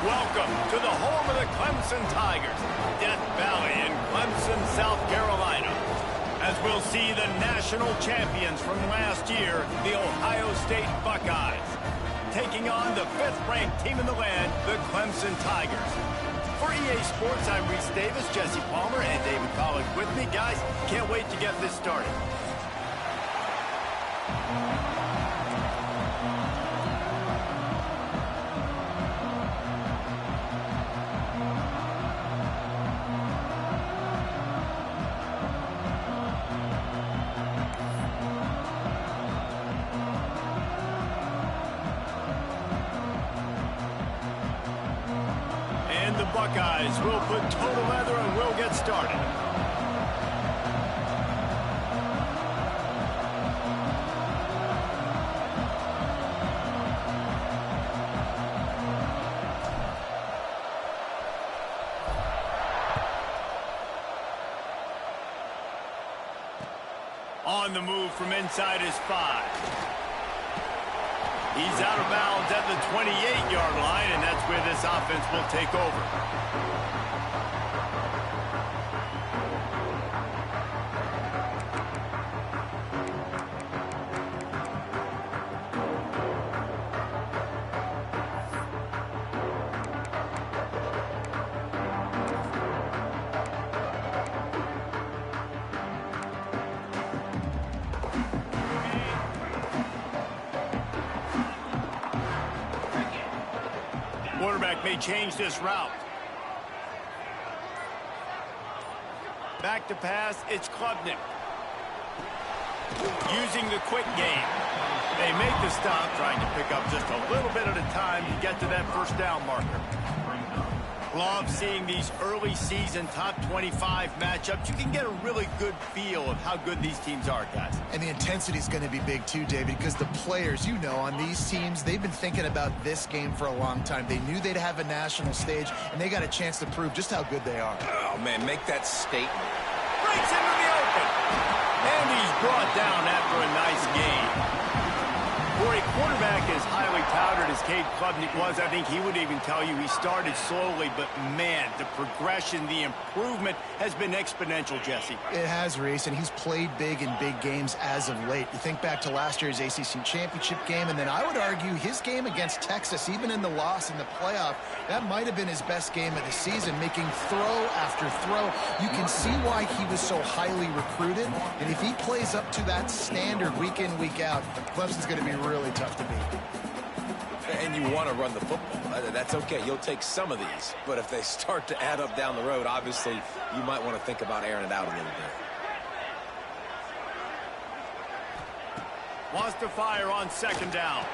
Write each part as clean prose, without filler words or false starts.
Welcome to the home of the Clemson Tigers, Death Valley in Clemson, South Carolina. As we'll see the national champions from last year, the Ohio State Buckeyes, taking on the 5th-ranked team in the land, the Clemson Tigers. For EA Sports, I'm Reese Davis, Jesse Palmer, and David Collins with me. Guys, can't wait to get this started. The Buckeyes will put total leather and we'll get started. On the move from inside his 5. He's out of bounds at the 28-yard line, and that's where this offense will take over. Quarterback may change this route. Back to pass, it's Klubnik. Using the quick game. They make the stop, trying to pick up just a little bit at a time to get to that first down marker. Love seeing these early season top 25 matchups. You can get a really good feel of how good these teams are, guys. And the intensity is going to be big too, David, because the players, you know, on these teams, they've been thinking about this game for a long time. They knew they'd have a national stage, and they got a chance to prove just how good they are. Oh, man, make that statement. Breaks into the open. And he's brought down after a nice game. For a quarterback as highly touted as Cade Klubnik was, I think he would even tell you he started slowly, but man, the progression, the improvement has been exponential, Jesse. It has, Reese, and he's played big in big games as of late. You think back to last year's ACC championship game, and then I would argue his game against Texas, even in the loss in the playoff, that might have been his best game of the season, making throw after throw. You can see why he was so highly recruited, and if he plays up to that standard week in, week out, Clemson's going to be really tough to beat. And you want to run the football. That's okay. You'll take some of these. But if they start to add up down the road, obviously, you might want to think about airing it out a little bit. Wants to fire on second down.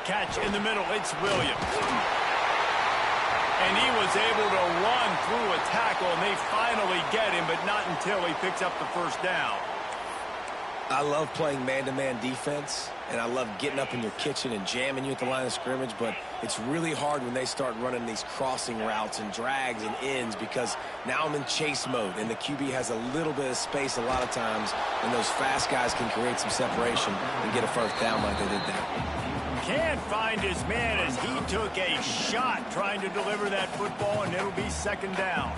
Catch in the middle. It's Williams. And he was able to run through a tackle, and they finally get him, but not until he picks up the first down. I love playing man-to-man defense, and I love getting up in your kitchen and jamming you at the line of scrimmage, but it's really hard when they start running these crossing routes and drags and ends because now I'm in chase mode, and the QB has a little bit of space a lot of times, and those fast guys can create some separation and get a first down like they did there. Can't find his man as he took a shot trying to deliver that football, and it'll be second down.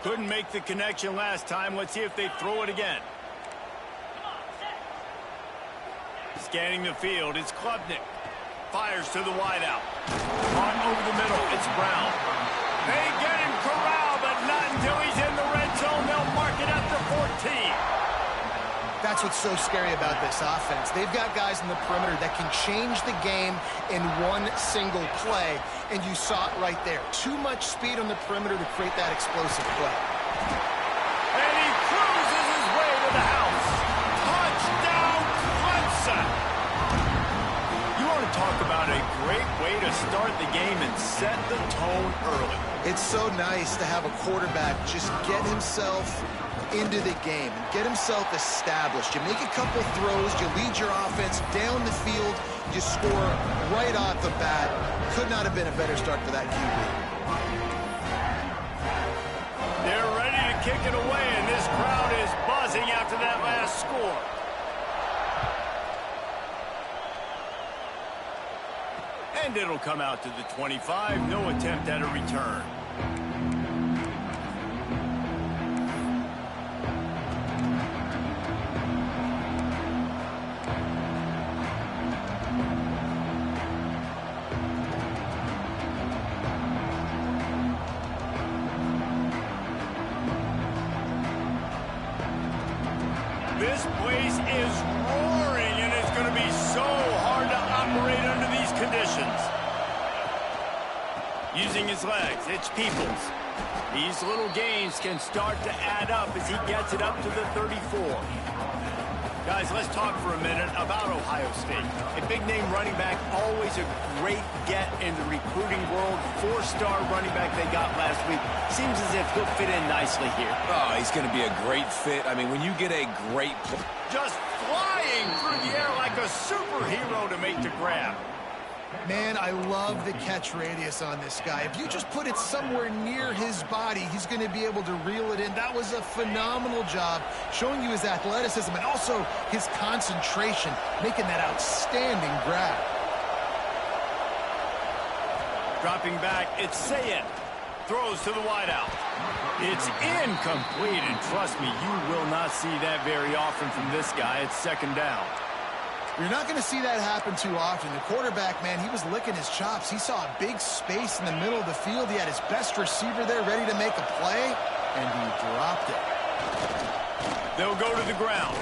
Couldn't make the connection last time. Let's see if they throw it again. Scanning the field, it's Klubnik. Fires to the wideout. On over the middle, it's Brown. They get him corralled, but not until he's in the red zone. They'll mark it at the 14. That's what's so scary about this offense. They've got guys in the perimeter that can change the game in one single play, and you saw it right there. Too much speed on the perimeter to create that explosive play. And he cruises his way to the house. Touchdown, Clemson! You want to talk about a great way to start the game and set the tone early. It's so nice to have a quarterback just get himself into the game and get himself established. You make a couple throws, you lead your offense down the field, you score right off the bat. Could not have been a better start for that QB. They're ready to kick it away, and this crowd is buzzing after that And it'll come out to the 25. No attempt at a return. This place is roaring, and it's going to be so hard to operate under these conditions. Using his legs, it's Peoples. These little gains can start to add up as he gets it up to the 34. Guys, let's talk for a minute about Ohio State. A big-name running back, always a great get in the recruiting world. Four-star running back they got last week. Seems as if he'll fit in nicely here. Oh, he's going to be a great fit. I mean, when you get a great... Just flying through the air like a superhero to make the grab. Man, I love the catch radius on this guy. If you just put it somewhere near his body, he's going to be able to reel it in. That was a phenomenal job, showing you his athleticism and also his concentration, making that outstanding grab. Dropping back, it's Sayin. Throws to the wideout. It's incomplete, and trust me, you will not see that very often from this guy. It's second down. You're not going to see that happen too often. The quarterback, man, he was licking his chops. He saw a big space in the middle of the field. He had his best receiver there ready to make a play, and he dropped it. They'll go to the ground.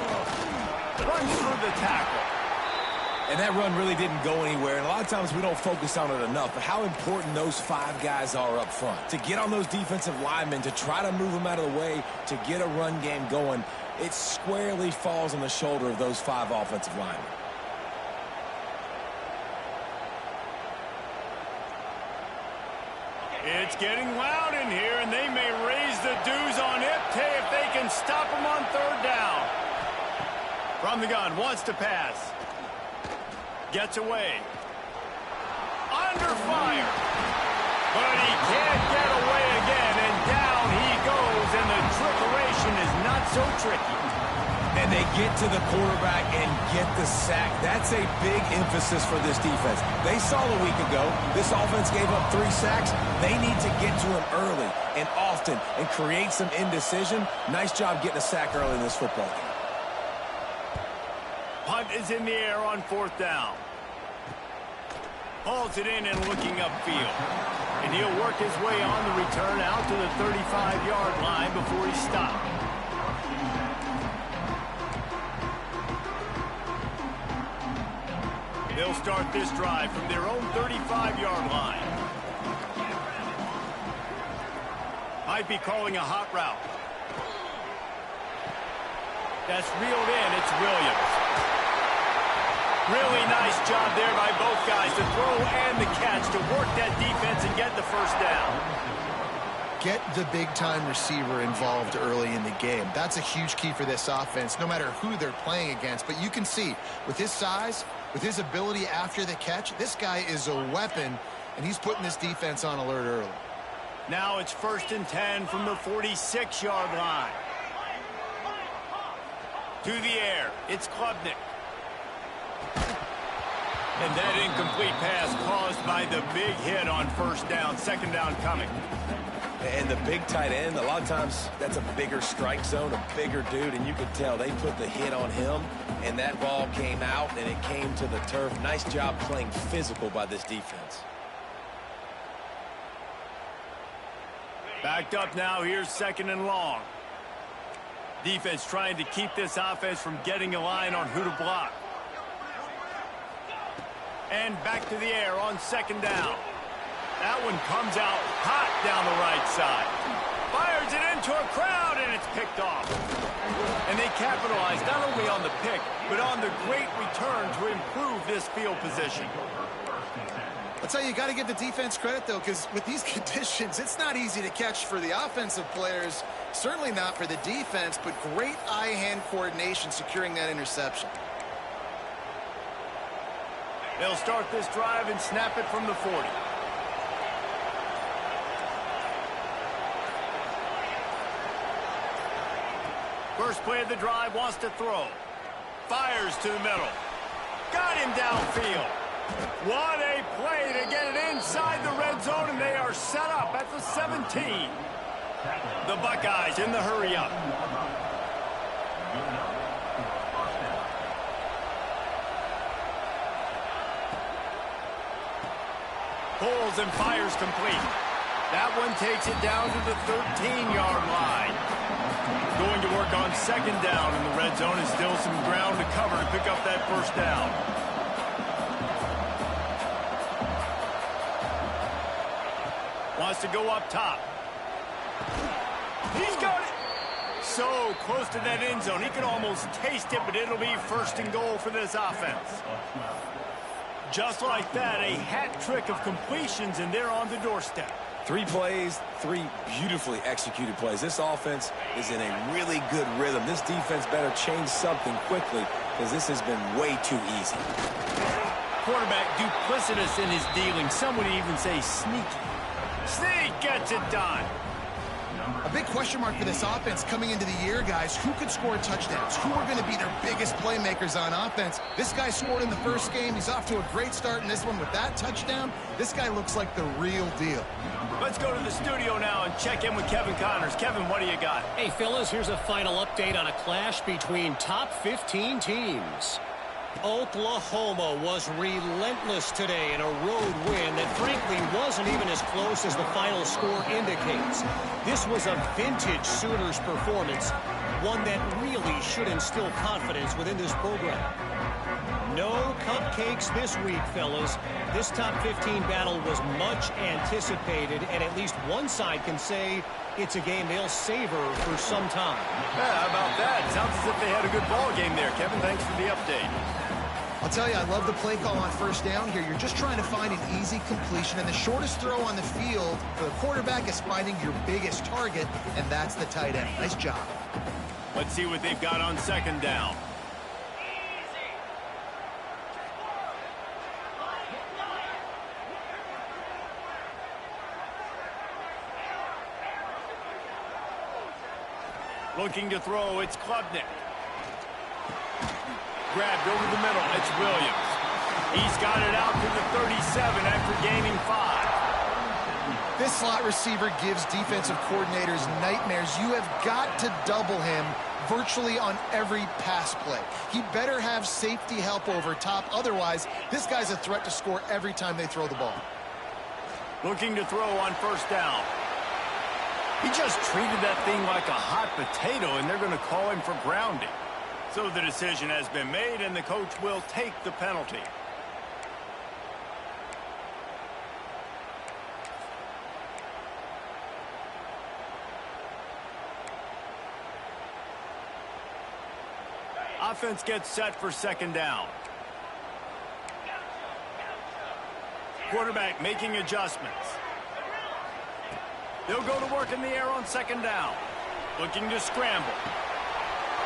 Runs through the tackle. And that run really didn't go anywhere. And a lot of times we don't focus on it enough, but how important those five guys are up front. To get on those defensive linemen, to try to move them out of the way, to get a run game going, it squarely falls on the shoulder of those five offensive linemen. It's getting loud in here, and they may raise the dues on Ipte if they can stop him on third down. From the gun, wants to pass. Gets away. Under fire. But he can't get away again, and down he goes, and the trickeration is not so tricky. And they get to the quarterback and get the sack. That's a big emphasis for this defense. They saw a week ago, this offense gave up 3 sacks. They need to get to him early and often and create some indecision. Nice job getting a sack early in this football game. Punt is in the air on fourth down. Hauls it in and looking upfield. And he'll work his way on the return out to the 35-yard line before he stopped. They'll start this drive from their own 35-yard line. Might be calling a hot route. That's reeled in. It's Williams. Really nice job there by both guys to throw and the catch to work that defense and get the first down. Get the big-time receiver involved early in the game. That's a huge key for this offense, no matter who they're playing against. But you can see, with his size, with his ability after the catch, this guy is a weapon, and he's putting this defense on alert early. Now it's 1st and 10 from the 46-yard line. To the air, it's Klubnik. And that incomplete pass caused by the big hit on first down. Second down coming. And the big tight end, a lot of times that's a bigger strike zone, a bigger dude, and you could tell they put the hit on him, and that ball came out, and it came to the turf. Nice job playing physical by this defense. Backed up now, here's 2nd and long. Defense trying to keep this offense from getting a line on who to block. And back to the air on 2nd down. That one comes out hot down the right side. Fires it into a crowd, and it's picked off. And they capitalize not only on the pick, but on the great return to improve this field position. I'll tell you, you got to give the defense credit, though, because with these conditions, it's not easy to catch for the offensive players, certainly not for the defense, but great eye-hand coordination securing that interception. They'll start this drive and snap it from the 40. First play of the drive, wants to throw. Fires to the middle. Got him downfield. What a play to get it inside the red zone, and they are set up at the 17. The Buckeyes in the hurry-up. Pulls and fires complete. That one takes it down to the 13-yard line. Going to work on second down in the red zone, and still some ground to cover to pick up that first down. Wants to go up top. He's got it. So close to that end zone. He can almost taste it, but it'll be first and goal for this offense. Just like that, a hat trick of completions, and they're on the doorstep. 3 plays, 3 beautifully executed plays. This offense is in a really good rhythm. This defense better change something quickly because this has been way too easy. Quarterback duplicitous in his dealing. Some would even say sneaky. Sneak gets it done. A big question mark for this offense coming into the year, guys. Who could score touchdowns? Who are going to be their biggest playmakers on offense? This guy scored in the first game. He's off to a great start in this one with that touchdown. This guy looks like the real deal. Let's go to the studio now and check in with Kevin Connors. Kevin, what do you got? Hey, fellas, here's a final update on a clash between top 15 teams. Oklahoma was relentless today in a road win that frankly wasn't even as close as the final score indicates. This was a vintage Sooners performance, one that really should instill confidence within this program. No cupcakes this week, fellas. This top 15 battle was much anticipated, and at least one side can say it's a game they'll savor for some time. Yeah, how about that? Sounds as if they had a good ball game there, Kevin. Thanks for the update. I'll tell you, I love the play call on first down here. You're just trying to find an easy completion, and the shortest throw on the field for the quarterback is finding your biggest target, and that's the tight end. Nice job. Let's see what they've got on second down. Looking to throw, it's Klubnik. Grabbed over the middle, it's Williams. He's got it out to the 37 after gaining 5. This slot receiver gives defensive coordinators nightmares. You have got to double him virtually on every pass play. He better have safety help over top. Otherwise, this guy's a threat to score every time they throw the ball. Looking to throw on first down. He just treated that thing like a hot potato, and they're going to call him for grounding. So the decision has been made, and the coach will take the penalty. Offense gets set for second down. Quarterback making adjustments. They'll go to work in the air on second down. Looking to scramble.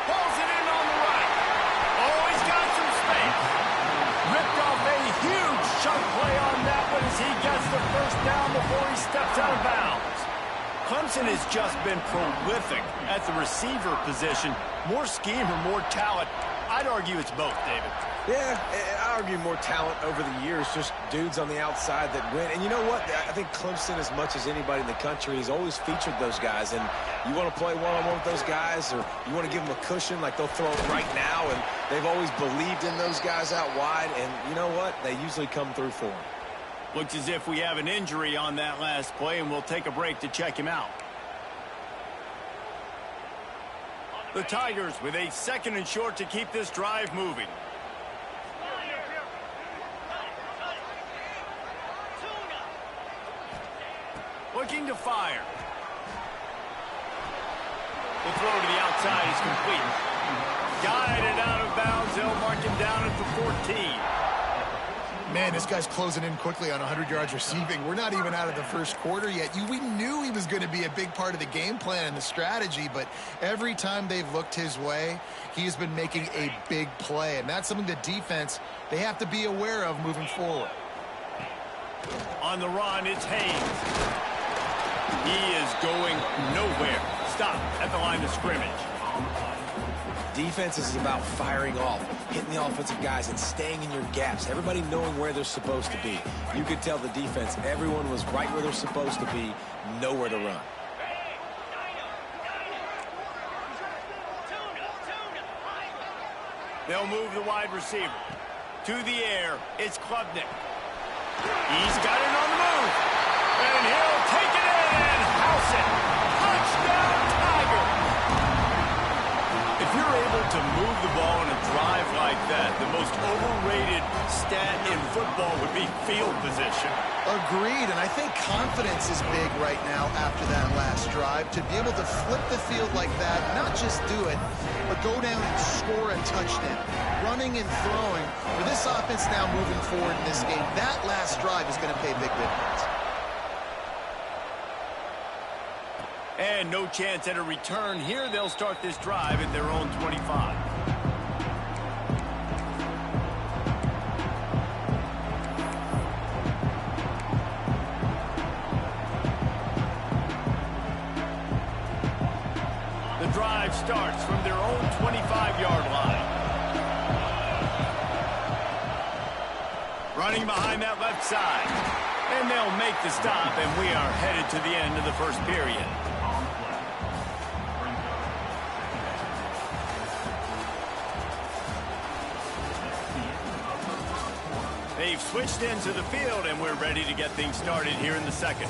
Pulls it in on the right. Oh, he's got some space. Ripped off a huge chunk play on that one as he gets the first down before he steps out of bounds. Clemson has just been prolific at the receiver position. More scheme or more talent? I'd argue it's both, David. Yeah, I argue more talent over the years, just dudes on the outside that win. And you know what? I think Clemson, as much as anybody in the country, has always featured those guys. And you want to play one-on-one with those guys, or you want to give them a cushion like they'll throw it right now. And they've always believed in those guys out wide. And you know what? They usually come through for them. Looks as if we have an injury on that last play, and we'll take a break to check him out. The Tigers with a second and short to keep this drive moving. Looking to fire. The throw to the outside is complete. Guided out of bounds. They'll mark him down at the 14. Man, this guy's closing in quickly on 100 yards receiving. We're not even out of the first quarter yet. We knew he was going to be a big part of the game plan and the strategy, but every time they've looked his way, he has been making a big play, and that's something the defense, they have to be aware of moving forward. On the run, it's Haynes. He is going nowhere. Stop at the line of scrimmage. Defense is about firing off, hitting the offensive guys, and staying in your gaps. Everybody knowing where they're supposed to be. You could tell the defense, everyone was right where they're supposed to be, nowhere to run. They'll move the wide receiver. To the air, it's Klubnik. He's got it on the move. And he'll take it in and house it. Touchdown, Tiger. If you're able to move the ball in a drive like that, the most overrated stat in football would be field position. Agreed, and I think confidence is big right now after that last drive. To be able to flip the field like that, not just do it, but go down and score a touchdown. Running and throwing, for this offense now moving forward in this game, that last drive is going to pay big dividends. And no chance at a return here. They'll start this drive at their own 25. The drive starts from their own 25-yard line. Running behind that left side. And they'll make the stop, and we are headed to the end of the first period. They've switched into the field, and we're ready to get things started here in the second.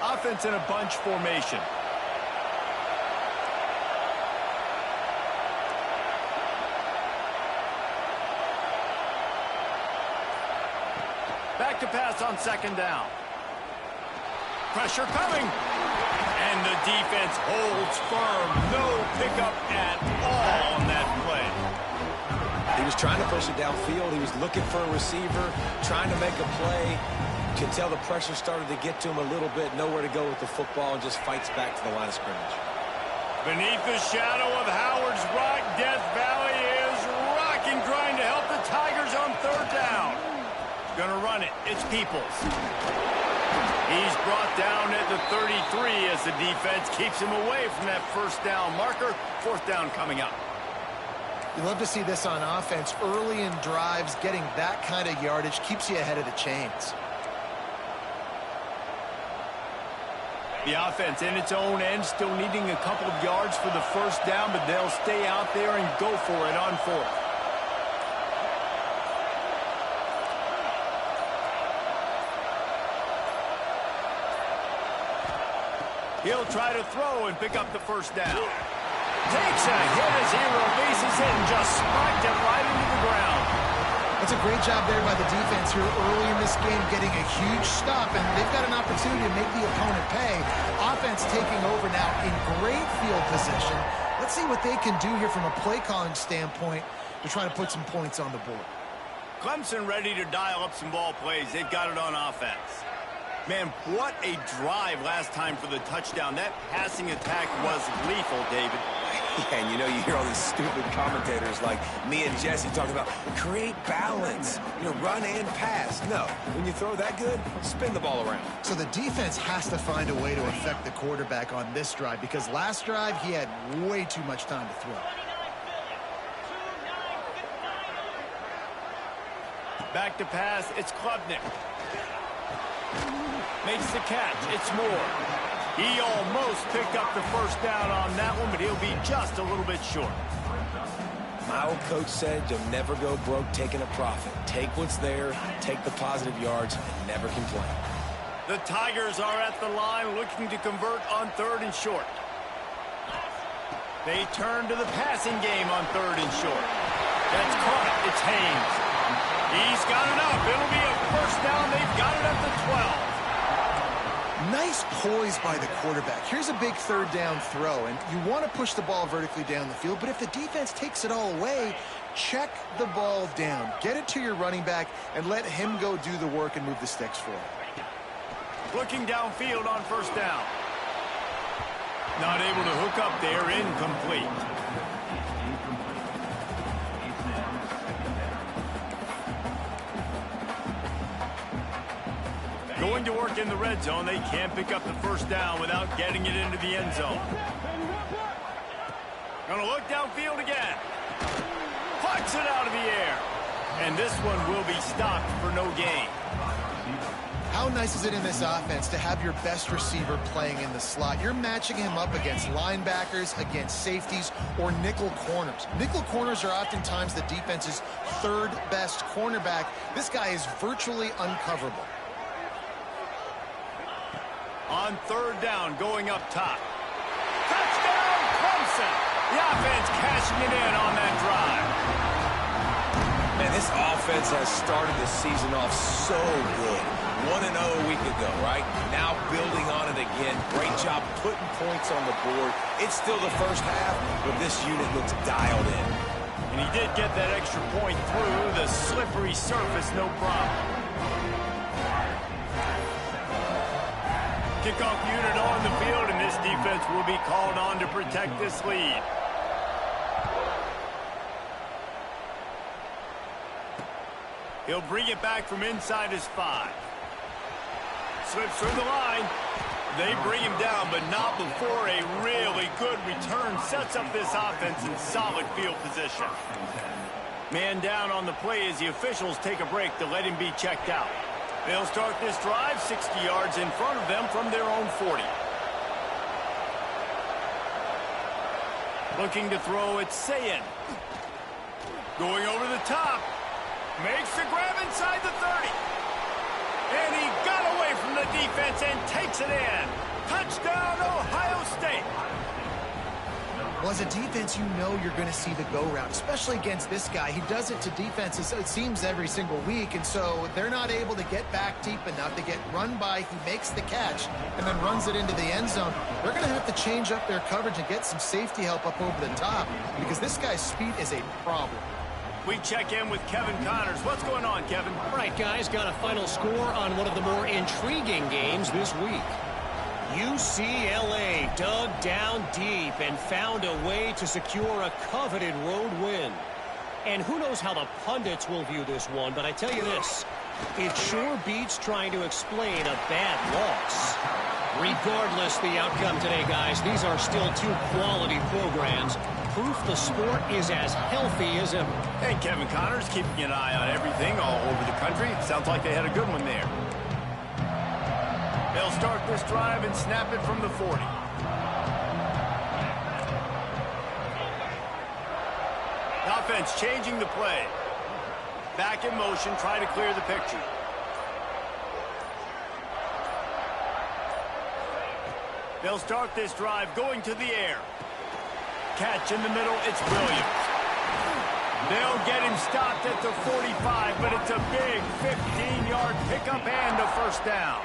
Offense in a bunch formation. Back to pass on second down. Pressure coming. And the defense holds firm. No pickup at all on that play. He was trying to push it downfield. He was looking for a receiver, trying to make a play. You can tell the pressure started to get to him a little bit. Nowhere to go with the football, and just fights back to the line of scrimmage. Beneath the shadow of Howard's Rock, Death Valley is rocking, trying to help the Tigers on third down. Gonna run it. It's Peoples. He's brought down at the 33 as the defense keeps him away from that first down marker. Fourth down coming up. You love to see this on offense. Early in drives, getting that kind of yardage keeps you ahead of the chains. The offense in its own end, still needing a couple of yards for the first down, but they'll stay out there and go for it on fourth. He'll try to throw and pick up the first down. Takes a hit as he releases it and just spiked it right into the ground. That's a great job there by the defense here early in this game, getting a huge stop, and they've got an opportunity to make the opponent pay. Offense taking over now in great field position. Let's see what they can do here from a play calling standpoint to try to put some points on the board. Clemson ready to dial up some ball plays. They've got it on offense. Man, what a drive last time for the touchdown. That passing attack was lethal, David. Yeah, and you know, you hear all these stupid commentators like me and Jesse talking about create balance, run and pass. No, when you throw that good, spin the ball around. So the defense has to find a way to affect the quarterback on this drive, because last drive he had way too much time to throw. Back to pass, it's Klubnik. Makes the catch, it's Moore. He almost picked up the first down on that one, but he'll be just a little bit short. My old coach said you'll never go broke taking a profit. Take what's there, take the positive yards, and never complain. The Tigers are at the line looking to convert on third and short. They turn to the passing game on third and short. That's caught. It's Haynes. He's got enough. It'll be a first down. They've got it at the 12. Nice poise by the quarterback. Here's a big third down throw, and you want to push the ball vertically down the field, but if the defense takes it all away, check the ball down. Get it to your running back and let him go do the work and move the sticks for it. Looking downfield on first down. Not able to hook up there, incomplete. Going to work in the red zone, they can't pick up the first down without getting it into the end zone. Gonna look downfield again. Plucks it out of the air. And this one will be stopped for no gain. How nice is it in this offense to have your best receiver playing in the slot? You're matching him up against linebackers, against safeties, or nickel corners. Nickel corners are oftentimes the defense's third best cornerback. This guy is virtually uncoverable. On third down, going up top. Touchdown, Clemson! The offense cashing it in on that drive. Man, this offense has started the season off so good. 1-0 a week ago, right? Now building on it again. Great job putting points on the board. It's still the first half, but this unit looks dialed in. And he did get that extra point through the slippery surface, no problem. Kickoff unit on the field, and this defense will be called on to protect this lead. He'll bring it back from inside his 5. Slips through the line. They bring him down, but not before a really good return sets up this offense in solid field position. Man down on the play as the officials take a break to let him be checked out. They'll start this drive 60 yards in front of them from their own 40. Looking to throw, it's Sayin. Going over the top. Makes the grab inside the 30. And he got away from the defense and takes it in. Touchdown, Ohio State. Well, as a defense, you know you're going to see the go route, especially against this guy. He does it to defenses, it seems, every single week, and so they're not able to get back deep enough to get run by. He makes the catch and then runs it into the end zone. They're going to have to change up their coverage and get some safety help up over the top because this guy's speed is a problem. We check in with Kevin Connors. What's going on, Kevin? All right, guys, got a final score on one of the more intriguing games this week. UCLA dug down deep and found a way to secure a coveted road win. And who knows how the pundits will view this one, but I tell you this, it sure beats trying to explain a bad loss. Regardless the outcome today, guys, these are still two quality programs. Proof the sport is as healthy as ever. Hey, Kevin Connors keeping an eye on everything all over the country. Sounds like they had a good one there. They'll start this drive and snap it from the 40. Offense changing the play. Back in motion, try to clear the picture. They'll start this drive going to the air. Catch in the middle, it's Williams. They'll get him stopped at the 45, but it's a big 15-yard pickup and a first down.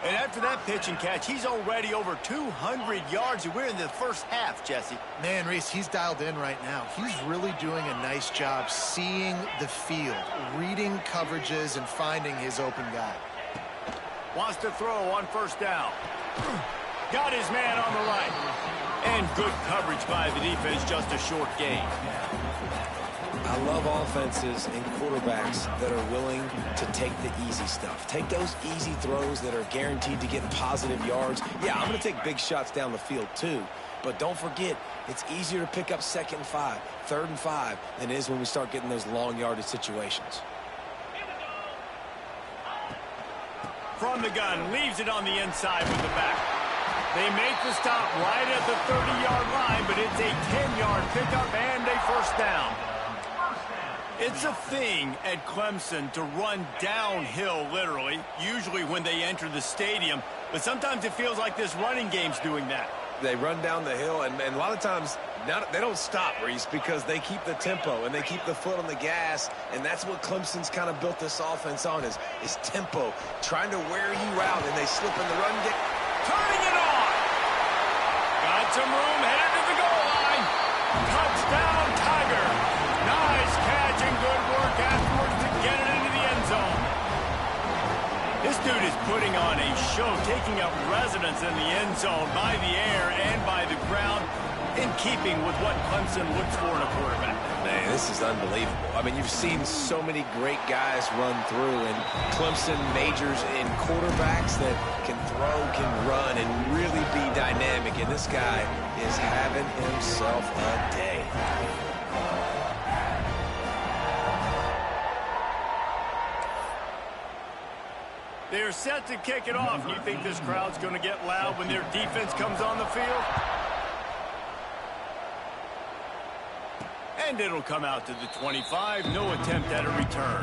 And after that pitch and catch, he's already over 200 yards, and we're in the first half, Jesse. Man, Reese, he's dialed in right now. He's really doing a nice job seeing the field, reading coverages, and finding his open guy. Wants to throw on first down. Got his man on the right. And good coverage by the defense, just a short gain. I love offenses and quarterbacks that are willing to take the easy stuff. Take those easy throws that are guaranteed to get positive yards. Yeah, I'm going to take big shots down the field too. But don't forget, it's easier to pick up 2nd and 5, 3rd and 5 than it is when we start getting those long yardage situations. From the gun, leaves it on the inside with the back. They make the stop right at the 30-yard line, but it's a 10-yard pickup and a first down. It's a thing at Clemson to run downhill, literally, usually when they enter the stadium. But sometimes it feels like this running game's doing that. They run down the hill, and a lot of times they don't stop, Reese, because they keep the tempo and they keep the foot on the gas, and that's what Clemson's kind of built this offense on is tempo, trying to wear you out, and they slip in the run game. Turning it on! Got some room, headed to the goal line. Touchdown, Tiger! Nice catch and good work afterwards to get it into the end zone. This dude is putting on a show, taking up residence in the end zone by the air and by the ground, in keeping with what Clemson looks for in a quarterback. Man, This is unbelievable. I mean, you've seen so many great guys run through, and Clemson majors in quarterbacks that can throw, can run, and really be dynamic. And this guy is having himself a day. They're set to kick it off. You think this crowd's going to get loud when their defense comes on the field? And it'll come out to the 25. No attempt at a return.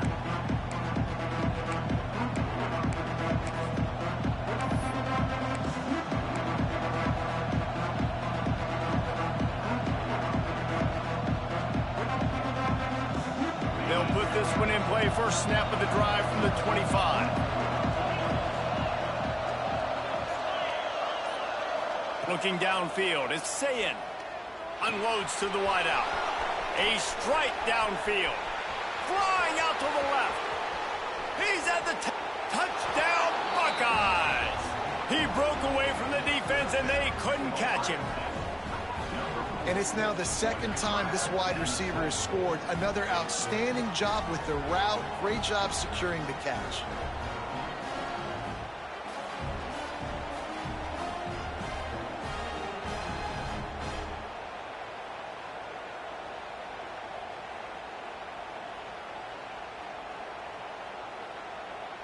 They'll put this one in play. First snap of the drive from the 25. Looking downfield, it's Sayin. Unloads to the wideout. A strike downfield. Flying out to the left. He's at the touchdown Buckeyes. He broke away from the defense and they couldn't catch him. And it's now the second time this wide receiver has scored. Another outstanding job with the route. Great job securing the catch.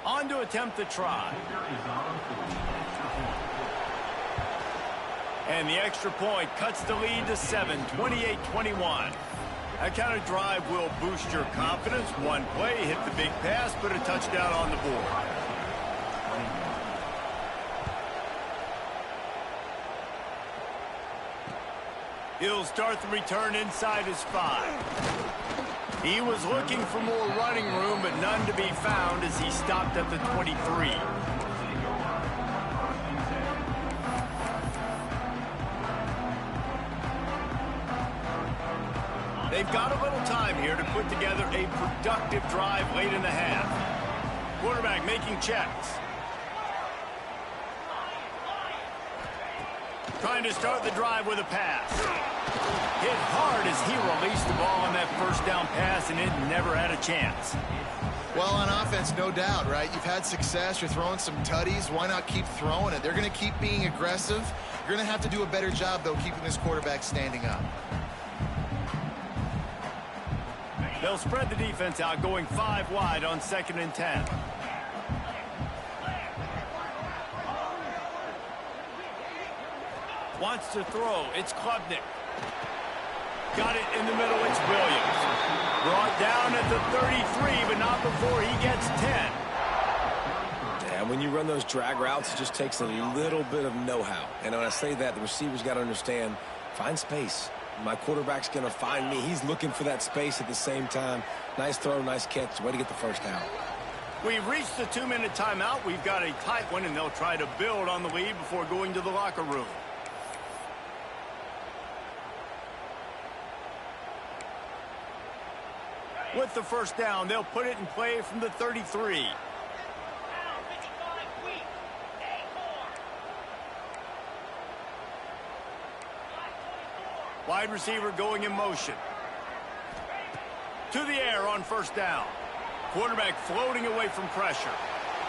On to attempt the try. And the extra point cuts the lead to 7, 28-21. That kind of drive will boost your confidence. One play, hit the big pass, put a touchdown on the board. He'll start the return inside his 5. He was looking for more running room, but none to be found as he stopped at the 23. They've got a little time here to put together a productive drive late in the half. Quarterback making checks. Trying to start the drive with a pass. Hit hard as he released the ball on that first down pass, and it never had a chance. Well, on offense, no doubt, right? You've had success. You're throwing some tutties. Why not keep throwing it? They're going to keep being aggressive. You're going to have to do a better job, though, keeping this quarterback standing up. They'll spread the defense out, going 5 wide on 2nd and 10. Wants to throw. It's Klubnik. Got it in the middle. It's Williams. Brought down at the 33, but not before he gets 10. Yeah, when you run those drag routes, it just takes a little bit of know-how. And when I say that, the receiver's got to understand, find space. My quarterback's going to find me. He's looking for that space at the same time. Nice throw, nice catch. Way to get the first down. We've reached the 2-minute timeout. We've got a tight one, and they'll try to build on the lead before going to the locker room. With the first down, they'll put it in play from the 33. Wide receiver going in motion. To the air on first down. Quarterback floating away from pressure.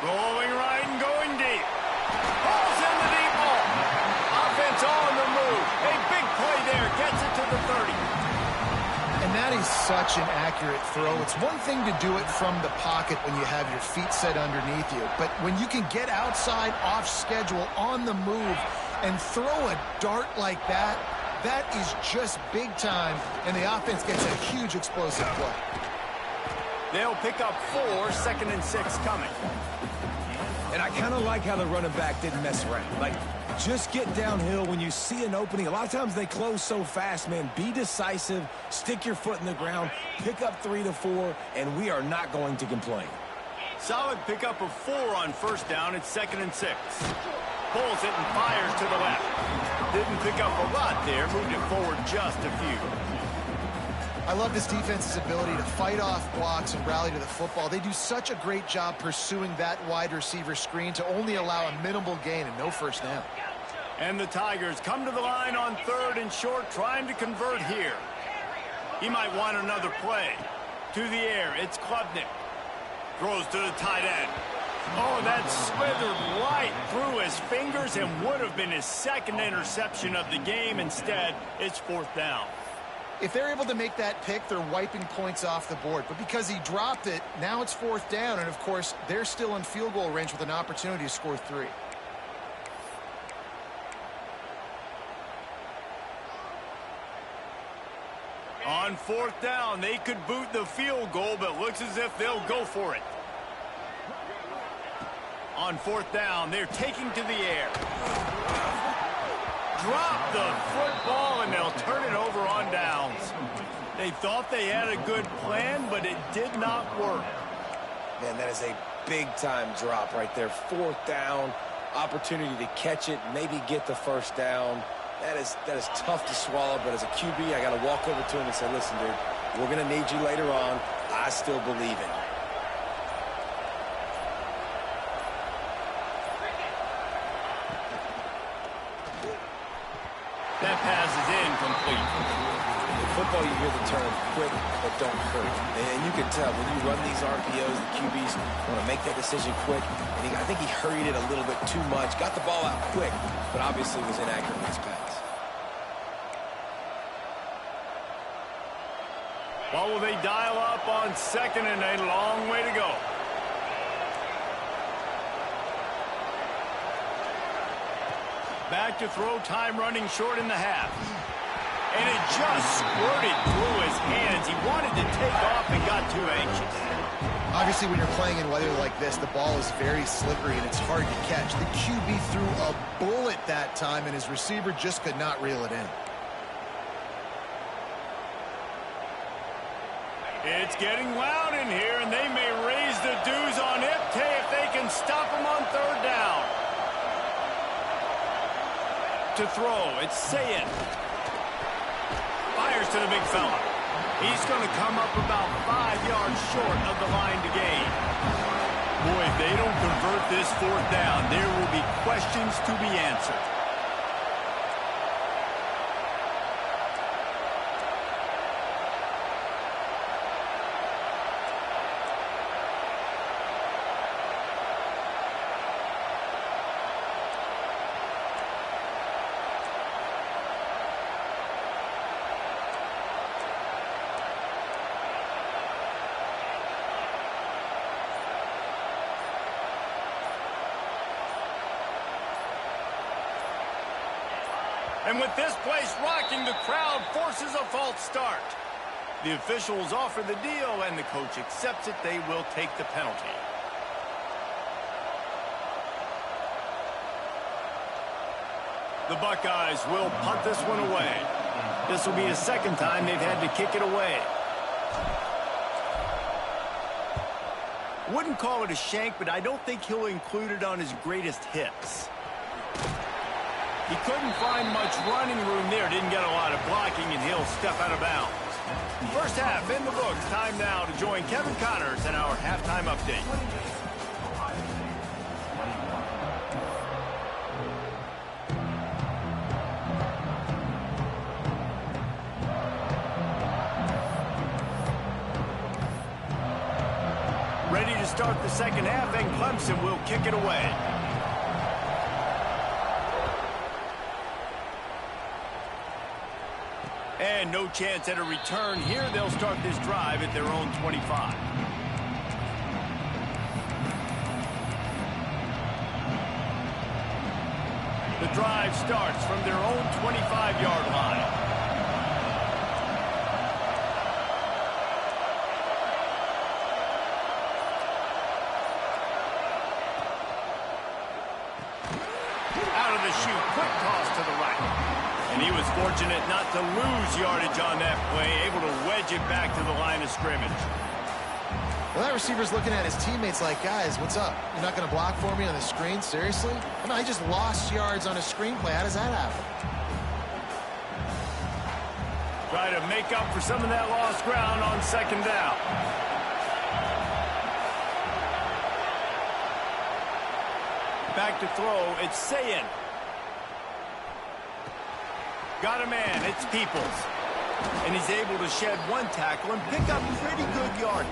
Rolling right and going deep. Ball's in the deep ball. Offense on the move. A big play there. Gets it to the 30. And that is such an accurate throw. It's one thing to do it from the pocket when you have your feet set underneath you, but when you can get outside, off schedule, on the move, and throw a dart like that, that is just big time, and the offense gets a huge explosive play. They'll pick up 4, 2nd and 6 coming. And I kind of like how the running back didn't mess around. Like, just get downhill when you see an opening. A lot of times they close so fast, man. Be decisive, stick your foot in the ground, pick up 3 to 4, and we are not going to complain. Solid pickup of 4 on first down. It's 2nd and 6. Pulls it and fires to the left. Didn't pick up a lot there. Moved it forward just a few. I love this defense's ability to fight off blocks and rally to the football. They do such a great job pursuing that wide receiver screen to only allow a minimal gain and no first down. And the Tigers come to the line on 3rd and short, trying to convert here. He might want another play. To the air, it's Klubnik. Throws to the tight end. Oh, that slithered right through his fingers and would have been his second interception of the game. Instead, it's 4th down. If they're able to make that pick, they're wiping points off the board. But because he dropped it, now it's 4th down. And, of course, they're still in field goal range with an opportunity to score 3. On 4th down, they could boot the field goal, but looks as if they'll go for it. On 4th down, they're taking to the air. Drop the football, and they'll turn it over on downs. They thought they had a good plan, but it did not work. Man, that is a big-time drop right there. 4th down, opportunity to catch it, maybe get the 1st down. That is tough to swallow, but as a QB, I got to walk over to him and say, listen, dude, we're going to need you later on. I still believe in you. That pass is incomplete. In football, you hear the term quick but don't hurt. And you can tell when you run these RPOs, the QBs want to make that decision quick. And I think he hurried it a little bit too much. Got the ball out quick, but obviously was inaccurate in his pass. What will they dial up on 2nd and a long way to go? Back to throw, time running short in the half. And it just squirted through his hands. He wanted to take off and got too anxious. Obviously, when you're playing in weather like this, the ball is very slippery and it's hard to catch. The QB threw a bullet that time, and his receiver just could not reel it in. It's getting loud in here, and they may raise the dues on Ipte if they can stop him on 3rd down. To throw, it's Sayin. Fires to the big fella. He's going to come up about 5 yards short of the line to gain. Boy, if they don't convert this 4th down, there will be questions to be answered. And with this place rocking, the crowd forces a false start. The officials offer the deal, and the coach accepts it. They will take the penalty. The Buckeyes will punt this one away. This will be the 2nd time they've had to kick it away. Wouldn't call it a shank, but I don't think he'll include it on his greatest hits. He couldn't find much running room there. Didn't get a lot of blocking, and he'll step out of bounds. First half in the books. Time now to join Kevin Connors in our halftime update. Ready to start the 2nd half, and Clemson will kick it away. And no chance at a return here. They'll start this drive at their own 25. The drive starts from their own 25-yard line. Out of the chute, quick toss to the right. And he was fortunate not to lose yardage on that play, able to wedge it back to the line of scrimmage. Well, that receiver's looking at his teammates like, guys, what's up? You're not going to block for me on the screen? Seriously? I mean, I just lost yards on a screen play. How does that happen? Try to make up for some of that lost ground on 2nd down. Back to throw, it's Sayin. Got a man, it's Peoples. And he's able to shed one tackle and pick up pretty good yardage.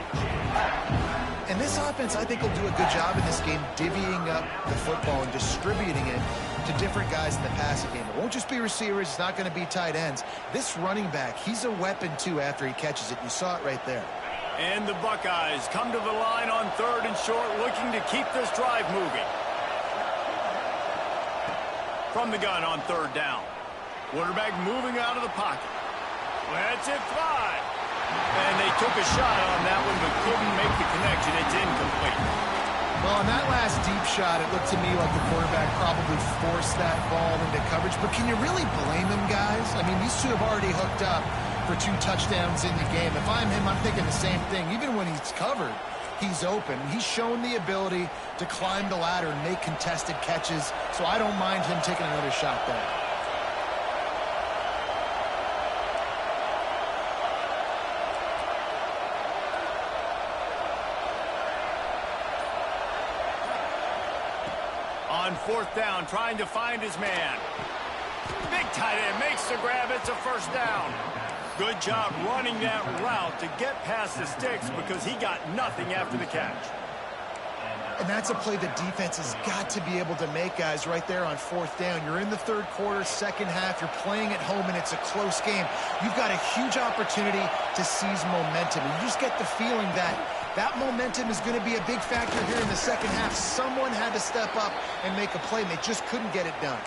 And this offense, I think, will do a good job in this game divvying up the football and distributing it to different guys in the passing game. It won't just be receivers. It's not going to be tight ends. This running back, he's a weapon, too, after he catches it. You saw it right there. And the Buckeyes come to the line on 3rd and short, looking to keep this drive moving. From the gun on 3rd down. Quarterback moving out of the pocket. Lets it fly. And they took a shot on that one, but couldn't make the connection. It's incomplete. Well, on that last deep shot, it looked to me like the quarterback probably forced that ball into coverage. But can you really blame him, guys? I mean, these two have already hooked up for 2 touchdowns in the game. If I'm him, I'm thinking the same thing. Even when he's covered, he's open. He's shown the ability to climb the ladder and make contested catches. So I don't mind him taking another shot there. On 4th down, trying to find his man. Big tight end makes the grab. It's a 1st down. Good job running that route to get past the sticks because he got nothing after the catch. And that's a play the defense has got to be able to make, guys, right there on 4th down. You're in the 3rd quarter, 2nd half. You're playing at home, and it's a close game. You've got a huge opportunity to seize momentum. And you just get the feeling that that momentum is going to be a big factor here in the 2nd half. Someone had to step up and make a play, and they just couldn't get it done.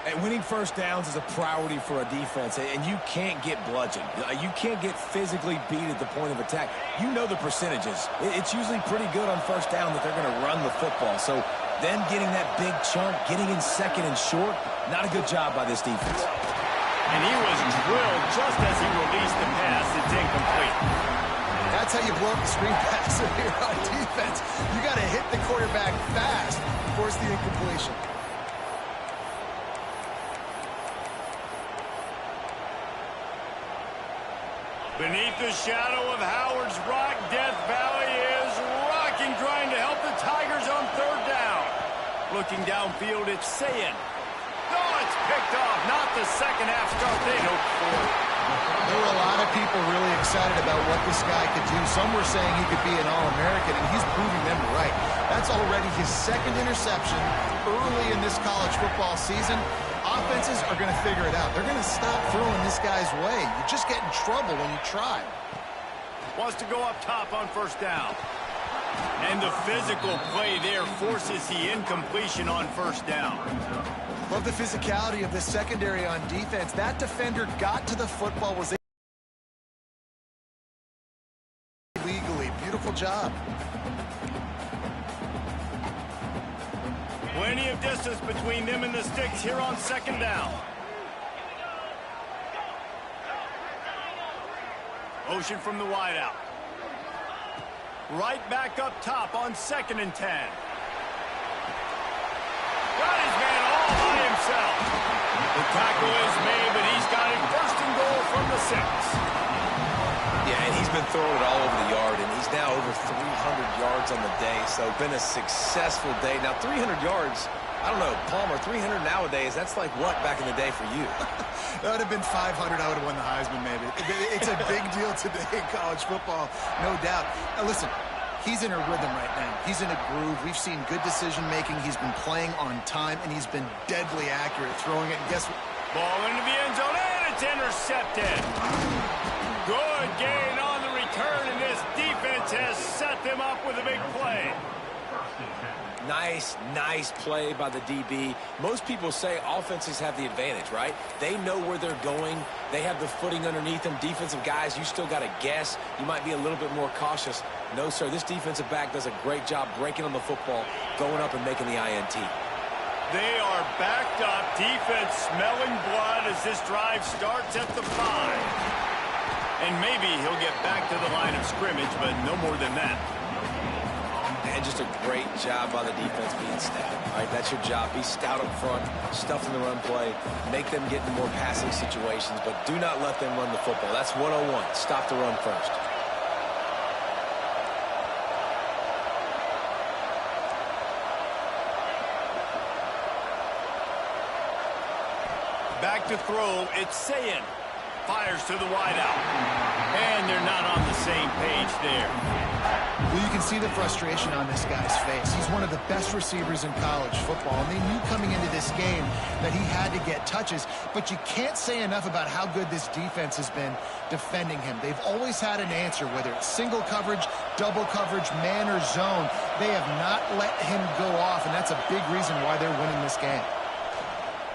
And winning 1st downs is a priority for a defense, and you can't get bludgeoned. You can't get physically beat at the point of attack. You know the percentages. It's usually pretty good on 1st down that they're going to run the football. So then getting that big chunk, getting in 2nd and short, not a good job by this defense. And he was drilled just as he released the pass. It's incomplete. That's how you blow up the screen pass here on defense. You got to hit the quarterback fast, force the incompletion. Beneath the shadow of Howard's Rock, Death Valley is rocking, trying to help the Tigers on 3rd down. Looking downfield, it's Sayin. Oh, it's picked off. Not the 2nd half start they hoped for. There were a lot of people really excited about what this guy could do. Some were saying he could be an All-American, and he's proving them right. That's already his 2nd interception early in this college football season. Offenses are going to figure it out. They're going to stop throwing this guy's way. You just get in trouble when you try. Wants to go up top on 1st down. And the physical play there forces the incompletion on 1st down. Love the physicality of the secondary on defense. That defender got to the football, was legally. Beautiful job. Plenty of distance between them and the sticks here on 2nd down. Motion from the wideout. Right back up top on 2nd and 10. Got his man all by himself. The tackle is made, but he's got it 1st and goal from the 6. Yeah, and he's been throwing it all over the yard, and he's now over 300 yards on the day, so been a successful day. Now, 300 yards, I don't know, Palmer, 300 nowadays, that's like what back in the day for you? That would have been 500. I would have won the Heisman, maybe. It's a big deal today in college football, no doubt. Now, listen, he's in a rhythm right now. He's in a groove. We've seen good decision-making. He's been playing on time, and he's been deadly accurate throwing it. And guess what? Ball into the end zone, and it's intercepted. Good gain on the return, and this defense has set them up with a big play. Nice play by the DB. Most people say offenses have the advantage, right? They know where they're going. They have the footing underneath them. Defensive guys, you still got to guess. You might be a little bit more cautious. No, sir, this defensive back does a great job breaking on the football, going up and making the INT. They are backed up. Defense smelling blood as this drive starts at the 5. And maybe he'll get back to the line of scrimmage, but no more than that. And just a great job by the defense being stout. All right, that's your job. Be stout up front, stuff in the run play, make them get in more passing situations, but do not let them run the football. That's 101. Stop the run first. Back to throw, it's Sayin. fires to the wideout. And they're not on the same page there. Well, you can see the frustration on this guy's face. He's one of the best receivers in college football, and they knew coming into this game that he had to get touches, but you can't say enough about how good this defense has been defending him. They've always had an answer, whether it's single coverage, double coverage, man, or zone. They have not let him go off, and that's a big reason why they're winning this game.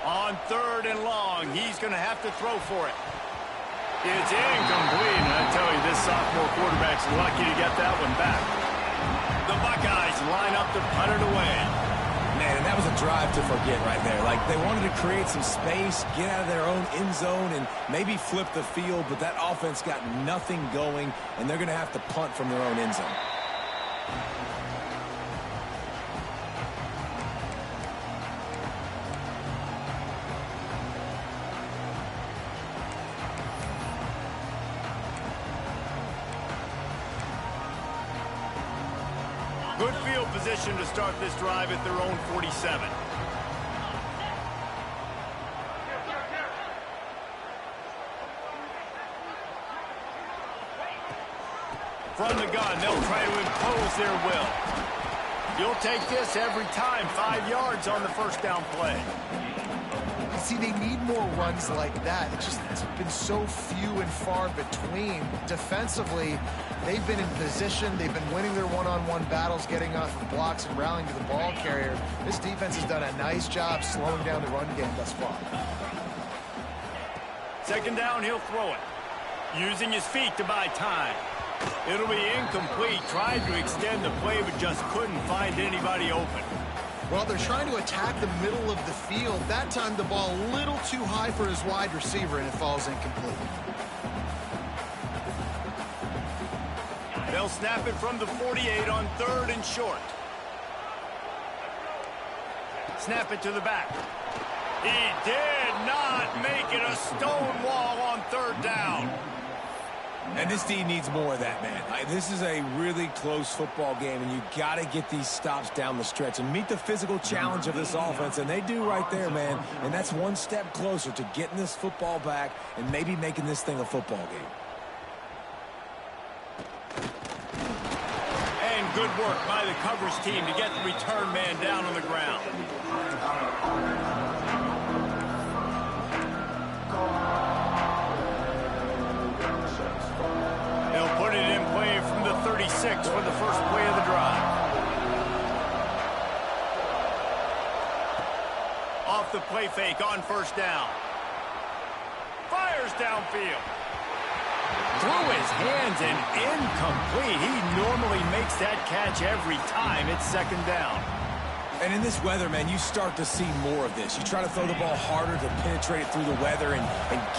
On 3rd and long, he's going to have to throw for it. It's incomplete, and I tell you, this sophomore quarterback's lucky to get that one back. The Buckeyes line up to punt it away. Man, and that was a drive to forget right there. Like, they wanted to create some space, get out of their own end zone, and maybe flip the field, but that offense got nothing going, and they're going to have to punt from their own end zone. Good field position to start this drive at their own 47. From the gun, they'll try to impose their will. You'll take this every time. 5 yards on the first down play. See, they need more runs like that. It's been so few and far between. Defensively, they've been in position. They've been winning their one-on-one battles, getting off the blocks and rallying to the ball carrier. This defense has done a nice job slowing down the run game thus far. 2nd down, he'll throw it. Using his feet to buy time. It'll be incomplete. Tried to extend the play, but just couldn't find anybody open. Well, they're trying to attack the middle of the field. That time, the ball a little too high for his wide receiver, and it falls incomplete. They'll snap it from the 48 on 3rd and short. Snap it to the back. He did not make it a stone wall on 3rd down. And this team needs more of that, man. This is a really close football game, and you got to get these stops down the stretch and meet the physical challenge of this offense, and they do right there, man. And that's one step closer to getting this football back and maybe making this thing a football game. And good work by the coverage team to get the return man down on the ground. They'll put it in play from the 36 for the first play of the drive. Off the play fake on 1st down. Fires downfield. Through his hands and incomplete. He normally makes that catch every time. It's 2nd down. And in this weather, man, you start to see more of this. You try to throw the ball harder to penetrate it through the weather and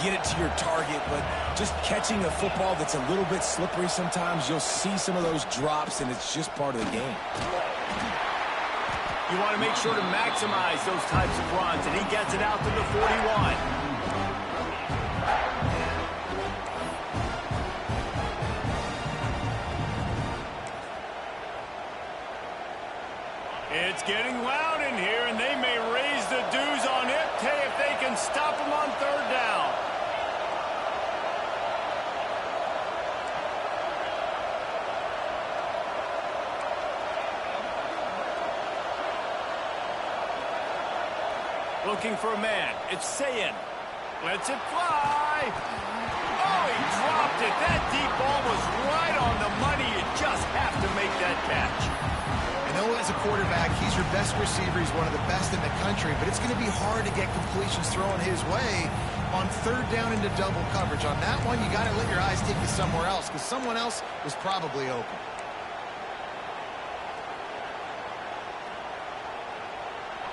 get it to your target, but just catching a football that's a little bit slippery sometimes, you'll see some of those drops, and it's just part of the game. You want to make sure to maximize those types of runs, and he gets it out to the 41. It's getting loud in here, and they may raise the dues on it if they can stop him on 3rd down. Looking for a man. It's Sayin. Lets it fly. Oh, he dropped it. That deep ball was right on the money. You just have to make that catch. I know as a quarterback, he's your best receiver. He's one of the best in the country, but it's going to be hard to get completions thrown his way on 3rd down into double coverage. On that one, you got to let your eyes take you somewhere else because someone else was probably open.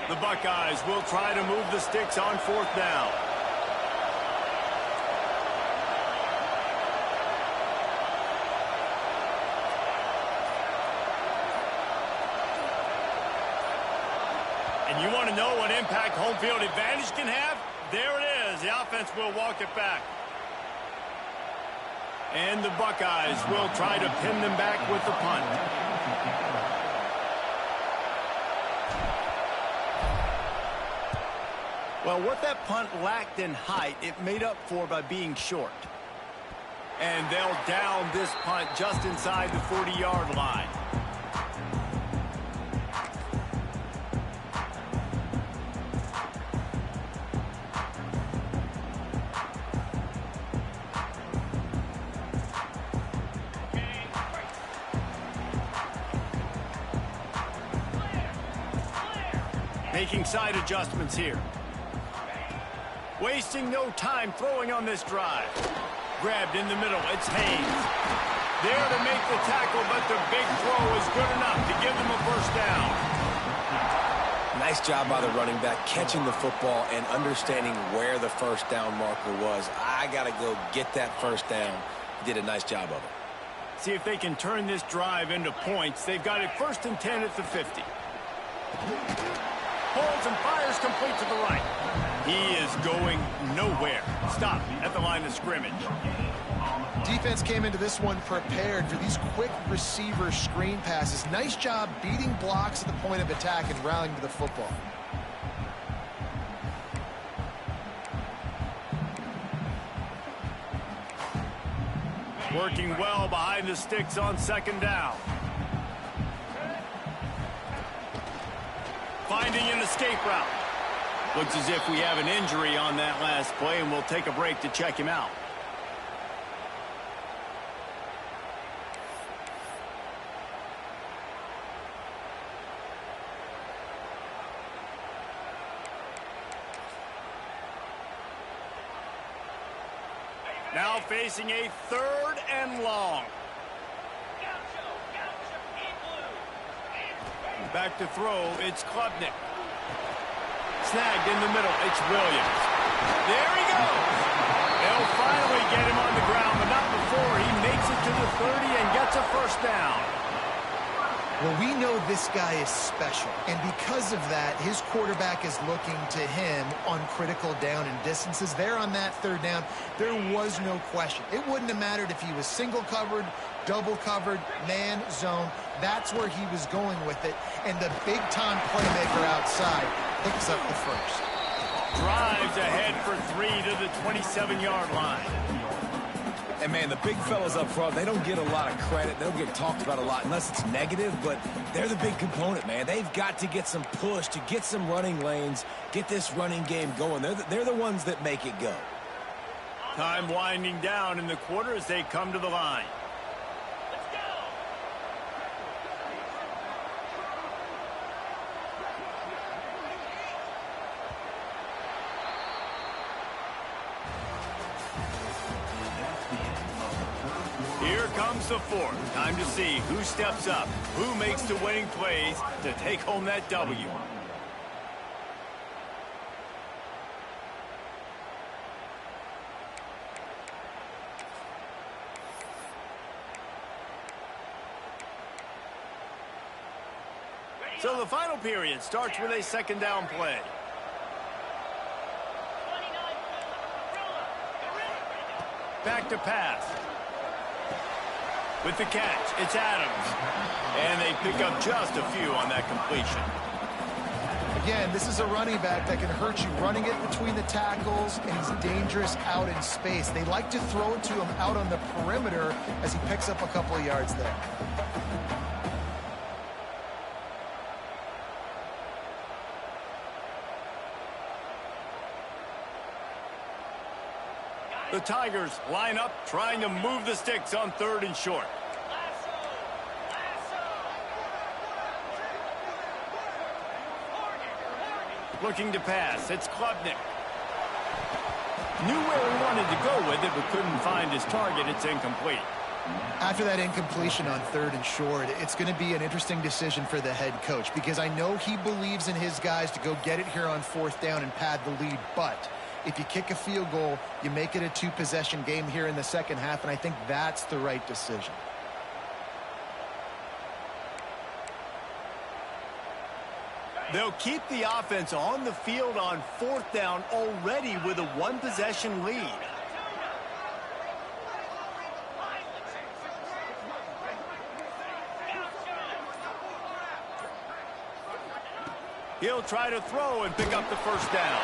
The Buckeyes will try to move the sticks on 4th down. And you want to know what impact home field advantage can have? There it is. The offense will walk it back. And the Buckeyes will try to pin them back with the punt. Well, what that punt lacked in height, it made up for by being short. And they'll down this punt just inside the 40-yard line. Making side adjustments here. Wasting no time throwing on this drive. Grabbed in the middle. It's Haynes. There to make the tackle, but the big throw is good enough to give them a first down. Nice job by the running back catching the football and understanding where the first down marker was. I got to go get that first down. He did a nice job of it. See if they can turn this drive into points. They've got it 1st and 10 at the 50. Holds and fires complete to the right. He is going nowhere. Stop at the line of scrimmage. Defense came into this one prepared for these quick receiver screen passes. Nice job beating blocks at the point of attack and rallying to the football. Working well behind the sticks on 2nd down. Finding an escape route. Looks as if we have an injury on that last play, and we'll take a break to check him out. Now facing a 3rd and long. Back to throw, it's Klubnik. Snagged in the middle, it's Williams. There he goes. They'll finally get him on the ground, but not before he makes it to the 30 and gets a first down. Well, we know this guy is special, and because of that, his quarterback is looking to him on critical down and distances. There on that 3rd down, there was no question. It wouldn't have mattered if he was single covered, double covered, man, zone. That's where he was going with it, and the big-time playmaker outside picks up the first. Drives ahead for 3 to the 27-yard line. And, man, the big fellas up front, they don't get a lot of credit. They don't get talked about a lot unless it's negative, but they're the big component, man. They've got to get some push, to get some running lanes, get this running game going. They're the ones that make it go. Time winding down in the quarter as they come to the line. Here comes the 4th. Time to see who steps up, who makes the winning plays to take home that W. So the final period starts with a 2nd down play. Back to pass. With the catch, it's Adams. And they pick up just a few on that completion. Again, this is a running back that can hurt you running it between the tackles, and he's dangerous out in space. They like to throw it to him out on the perimeter as he picks up a couple of yards there. The Tigers line up, trying to move the sticks on 3rd and short. Looking to pass, it's Klubnik. Knew where he wanted to go with it, but couldn't find his target. It's incomplete. After that incompletion on 3rd and short, it's going to be an interesting decision for the head coach, because I know he believes in his guys to go get it here on 4th down and pad the lead, but if you kick a field goal, you make it a 2-possession game here in the 2nd half, and I think that's the right decision. They'll keep the offense on the field on 4th down already with a 1-possession lead. He'll try to throw and pick up the first down.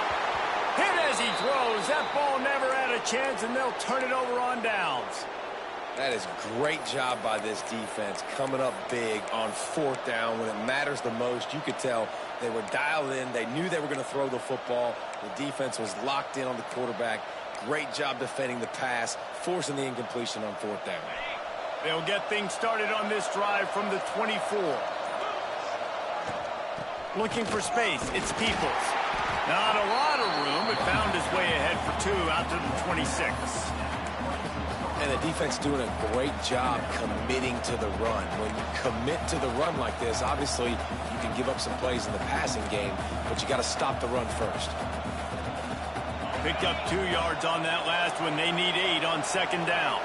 Hit as he throws. That ball never had a chance, and they'll turn it over on downs. That is great job by this defense, coming up big on 4th down when it matters the most. You could tell they were dialed in. They knew they were going to throw the football. The defense was locked in on the quarterback. Great job defending the pass, forcing the incompletion on 4th down. They'll get things started on this drive from the 24. Looking for space. It's Peoples. Not a lot of room, but found his way ahead for 2 out to the 26. And the defense doing a great job committing to the run. When you commit to the run like this, obviously you can give up some plays in the passing game, but you got to stop the run first. Picked up 2 yards on that last one. They need 8 on 2nd down.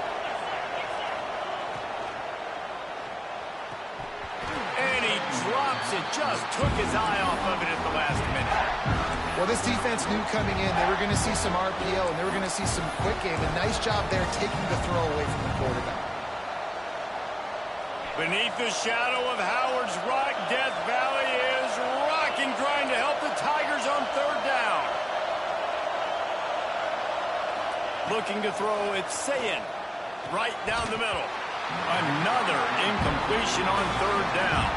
And he drops it. Just took his eye off of it at the last minute. Well, this defense knew coming in they were going to see some RPO and they were going to see some quick game. A nice job there taking the throw away from the quarterback. Beneath the shadow of Howard's Rock, Death Valley is rocking, trying to help the Tigers on 3rd down. Looking to throw, it's Sayin. Right down the middle. Another incompletion on 3rd down.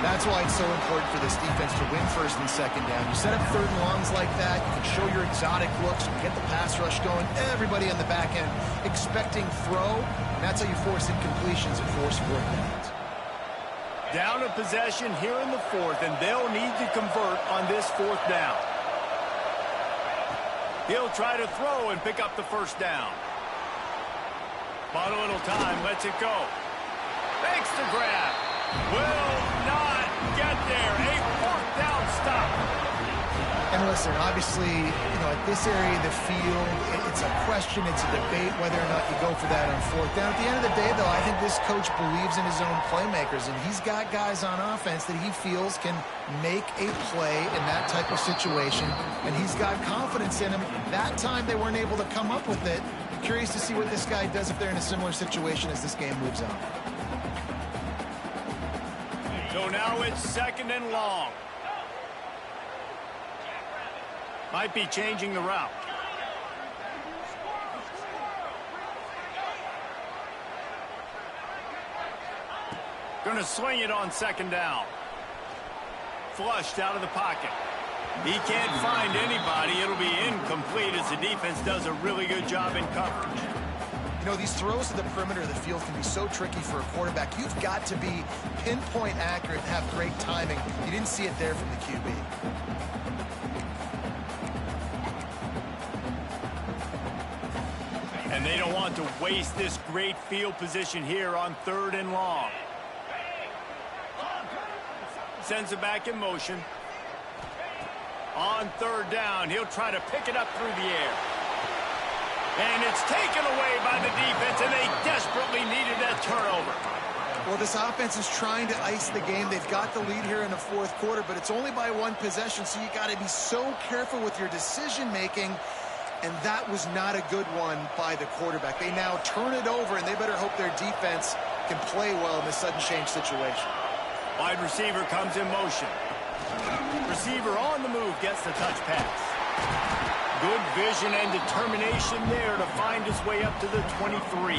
That's why it's so important for this defense to win 1st and 2nd down. You set up 3rd and longs like that, you can show your exotic looks, you can get the pass rush going, everybody on the back end expecting throw, and that's how you force incompletions and force 4th downs. Down a possession here in the 4th, and they'll need to convert on this 4th down. He'll try to throw and pick up the 1st down. Bought a little time, lets it go. Makes the grab. Will not get there. A 4th down stop. And listen, obviously, at this area of the field, it's a question, it's a debate whether or not you go for that on 4th down. At the end of the day, though, I think this coach believes in his own playmakers, and he's got guys on offense that he feels can make a play in that type of situation, and he's got confidence in him. That time they weren't able to come up with it. Curious to see what this guy does if they're in a similar situation as this game moves on. So now it's 2nd and long. Might be changing the route. Gonna swing it on 2nd down. Flushed out of the pocket. He can't find anybody. It'll be incomplete as the defense does a really good job in coverage. These throws to the perimeter of the field can be so tricky for a quarterback. You've got to be pinpoint accurate and have great timing. You didn't see it there from the QB. And they don't want to waste this great field position here on 3rd and long. Sends it back in motion. On 3rd down, he'll try to pick it up through the air. And it's taken away by the defense, and they desperately needed that turnover. Well, this offense is trying to ice the game. They've got the lead here in the 4th quarter, but it's only by 1 possession, so you got to be so careful with your decision-making, and that was not a good one by the quarterback. They now turn it over, and they better hope their defense can play well in this sudden change situation. Wide receiver comes in motion. Receiver on the move, gets the touch pass. Good vision and determination there to find his way up to the 23.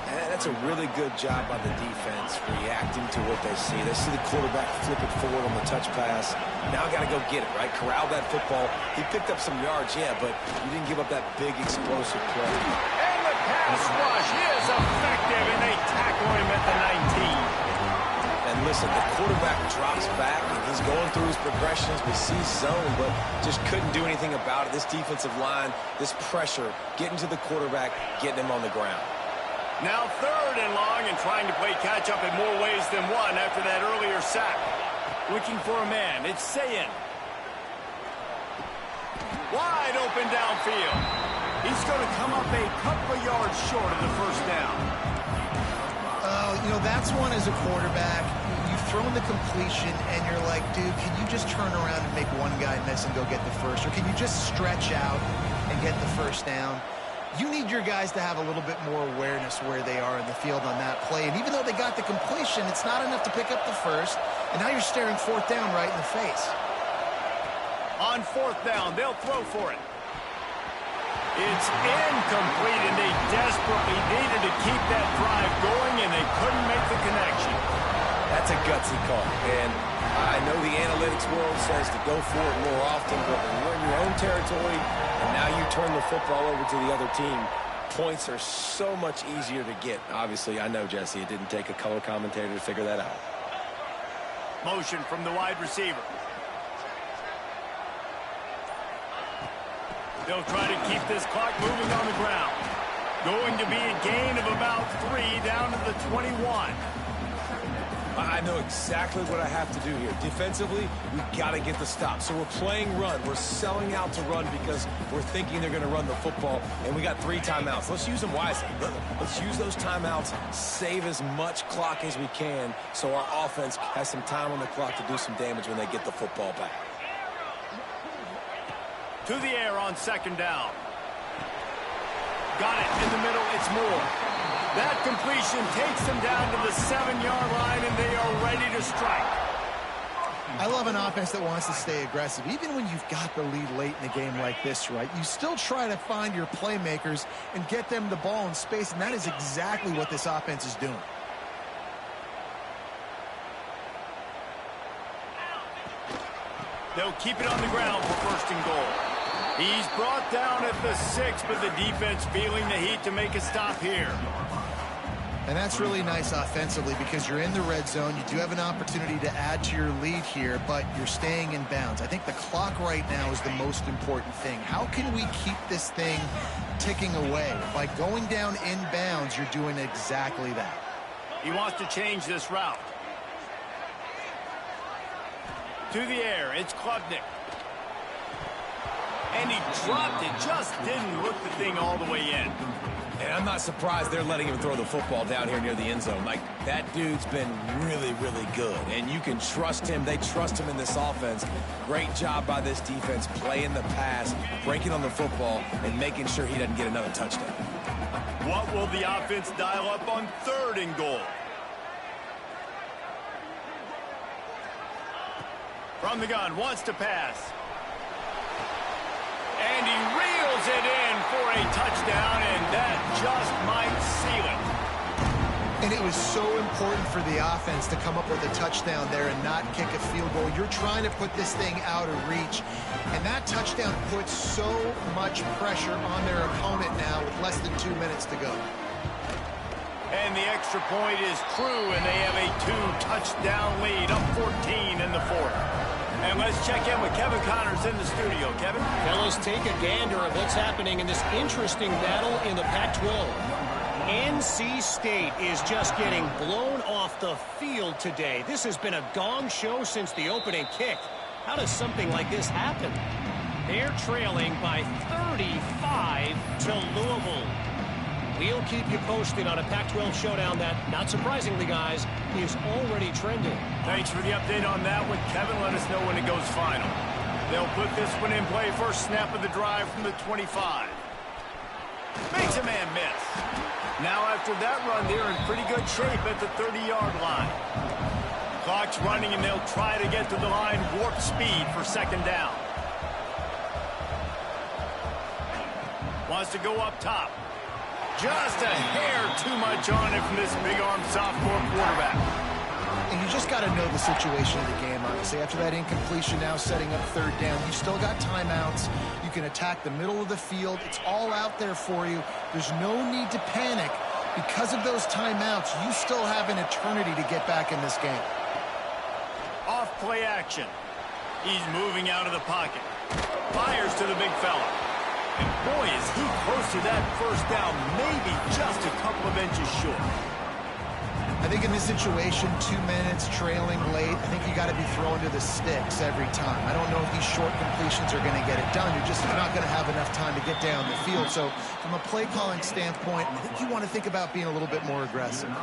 And that's a really good job by the defense, reacting to what they see. They see the quarterback flip it forward on the touch pass. Now got to go get it, right? Corral that football. He picked up some yards, yeah, but you didn't give up that big explosive play. And the pass rush is effective, and they tackle him at the 19. And listen, the quarterback drops back, and he's going through his progressions. We see zone, but just couldn't do anything about it. This defensive line, this pressure, getting to the quarterback, getting him on the ground. Now 3rd and long, and trying to play catch-up in more ways than one after that earlier sack. Looking for a man. It's Sayin. Wide open downfield. He's going to come up a couple of yards short of the 1st down. That's one as a quarterback. You've thrown the completion, and you're like, dude, can you just turn around and make one guy miss and go get the 1st? Or can you just stretch out and get the 1st down? You need your guys to have a little bit more awareness where they are in the field on that play. And even though they got the completion, it's not enough to pick up the 1st. And now you're staring 4th down right in the face. On fourth down, they'll throw for it. It's incomplete, and they desperately needed to keep that drive going, and they couldn't make the connection. That's a gutsy call, and I know the analytics world says to go for it more often, but when you're in your own territory and now you turn the football over to the other team, points are so much easier to get. Obviously, I know, Jesse, it didn't take a color commentator to figure that out. Motion from the wide receiver. They'll try to keep this clock moving on the ground. Going to be a gain of about 3 down to the 21. I know exactly what I have to do here. Defensively, we've got to get the stop. So we're playing run. We're selling out to run because we're thinking they're going to run the football, and we got 3 timeouts. Let's use them wisely. Let's use those timeouts, save as much clock as we can so our offense has some time on the clock to do some damage when they get the football back. To the air on second down. Got it in the middle. It's Moore. That completion takes them down to the 7-yard line, and they are ready to strike. I love an offense that wants to stay aggressive. Even when you've got the lead late in a game like this, right, you still try to find your playmakers and get them the ball in space, and that is exactly what this offense is doing. They'll keep it on the ground for first and goal. He's brought down at the 6, but the defense feeling the heat to make a stop here. And that's really nice offensively because you're in the red zone. You do have an opportunity to add to your lead here, but you're staying in bounds. I think the clock right now is the most important thing. How can we keep this thing ticking away? By going down in bounds, you're doing exactly that. He wants to change this route. To the air, it's Klubnik. And he dropped it, just didn't look the thing all the way in. And I'm not surprised they're letting him throw the football down here near the end zone. Like, that dude's been really, really good. And you can trust him. They trust him in this offense. Great job by this defense playing the pass, breaking on the football, and making sure he doesn't get another touchdown. What will the offense dial up on third and goal? From the gun, wants to pass. And he reels it in for a touchdown, and that just might seal it. And it was so important for the offense to come up with a touchdown there and not kick a field goal. You're trying to put this thing out of reach, and that touchdown puts so much pressure on their opponent now with less than 2 minutes to go. And the extra point is true, and they have a 2-touchdown lead, up 14 in the fourth. And let's check in with Kevin Connors in the studio. Kevin? Fellas, take a gander at what's happening in this interesting battle in the Pac-12. NC State is just getting blown off the field today. This has been a gong show since the opening kick. How does something like this happen? They're trailing by 35 to Louisville. We'll keep you posted on a Pac-12 showdown that, not surprisingly, guys, is already trending. Thanks for the update on that one, Kevin. Let us know when it goes final. They'll put this one in play. First snap of the drive from the 25. Makes a man miss. Now after that run, they're in pretty good shape at the 30-yard line. Clock's running, and they'll try to get to the line warp speed for second down. Wants to go up top. Just a hair too much on it from this big-arm sophomore quarterback. And you just got to know the situation of the game, honestly. After that incompletion, now setting up third down, you still got timeouts. You can attack the middle of the field. It's all out there for you. There's no need to panic. Because of those timeouts, you still have an eternity to get back in this game. Off play action. He's moving out of the pocket. Fires to the big fella. And boy, is he close to that first down, maybe just a couple of inches short. I think in this situation, 2 minutes, trailing late, I think you got to be throwing to the sticks every time. I don't know if these short completions are going to get it done. You're just not going to have enough time to get down the field. So from a play calling standpoint, I think you want to think about being a little bit more aggressive.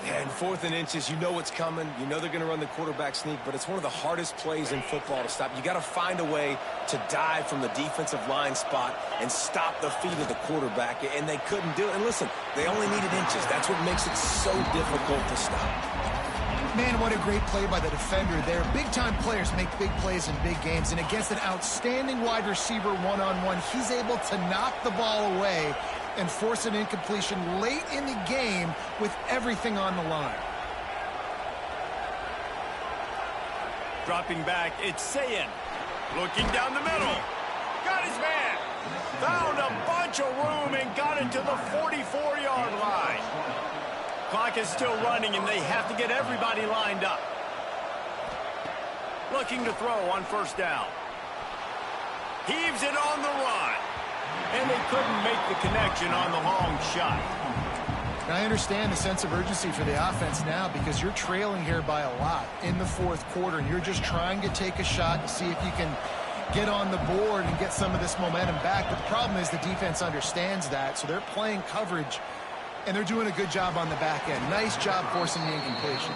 And 4th and inches, you know what's coming. You know they're going to run the quarterback sneak, but it's one of the hardest plays in football to stop. You got to find a way to dive from the defensive line spot and stop the feet of the quarterback, and they couldn't do it. And listen, they only needed inches. That's what makes it so difficult to stop. Man, what a great play by the defender there. Big-time players make big plays in big games, and against an outstanding wide receiver one-on-one, he's able to knock the ball away and force an incompletion late in the game with everything on the line. Dropping back, it's Sayin. Looking down the middle. Got his man. Found a bunch of room and got it to the 44-yard line. Clock is still running, and they have to get everybody lined up. Looking to throw on first down. Heaves it on the run. And they couldn't make the connection on the long shot. And I understand the sense of urgency for the offense now because you're trailing here by a lot in the fourth quarter, and you're just trying to take a shot to see if you can get on the board and get some of this momentum back. But the problem is the defense understands that, so they're playing coverage, and they're doing a good job on the back end. Nice job forcing the incompletion.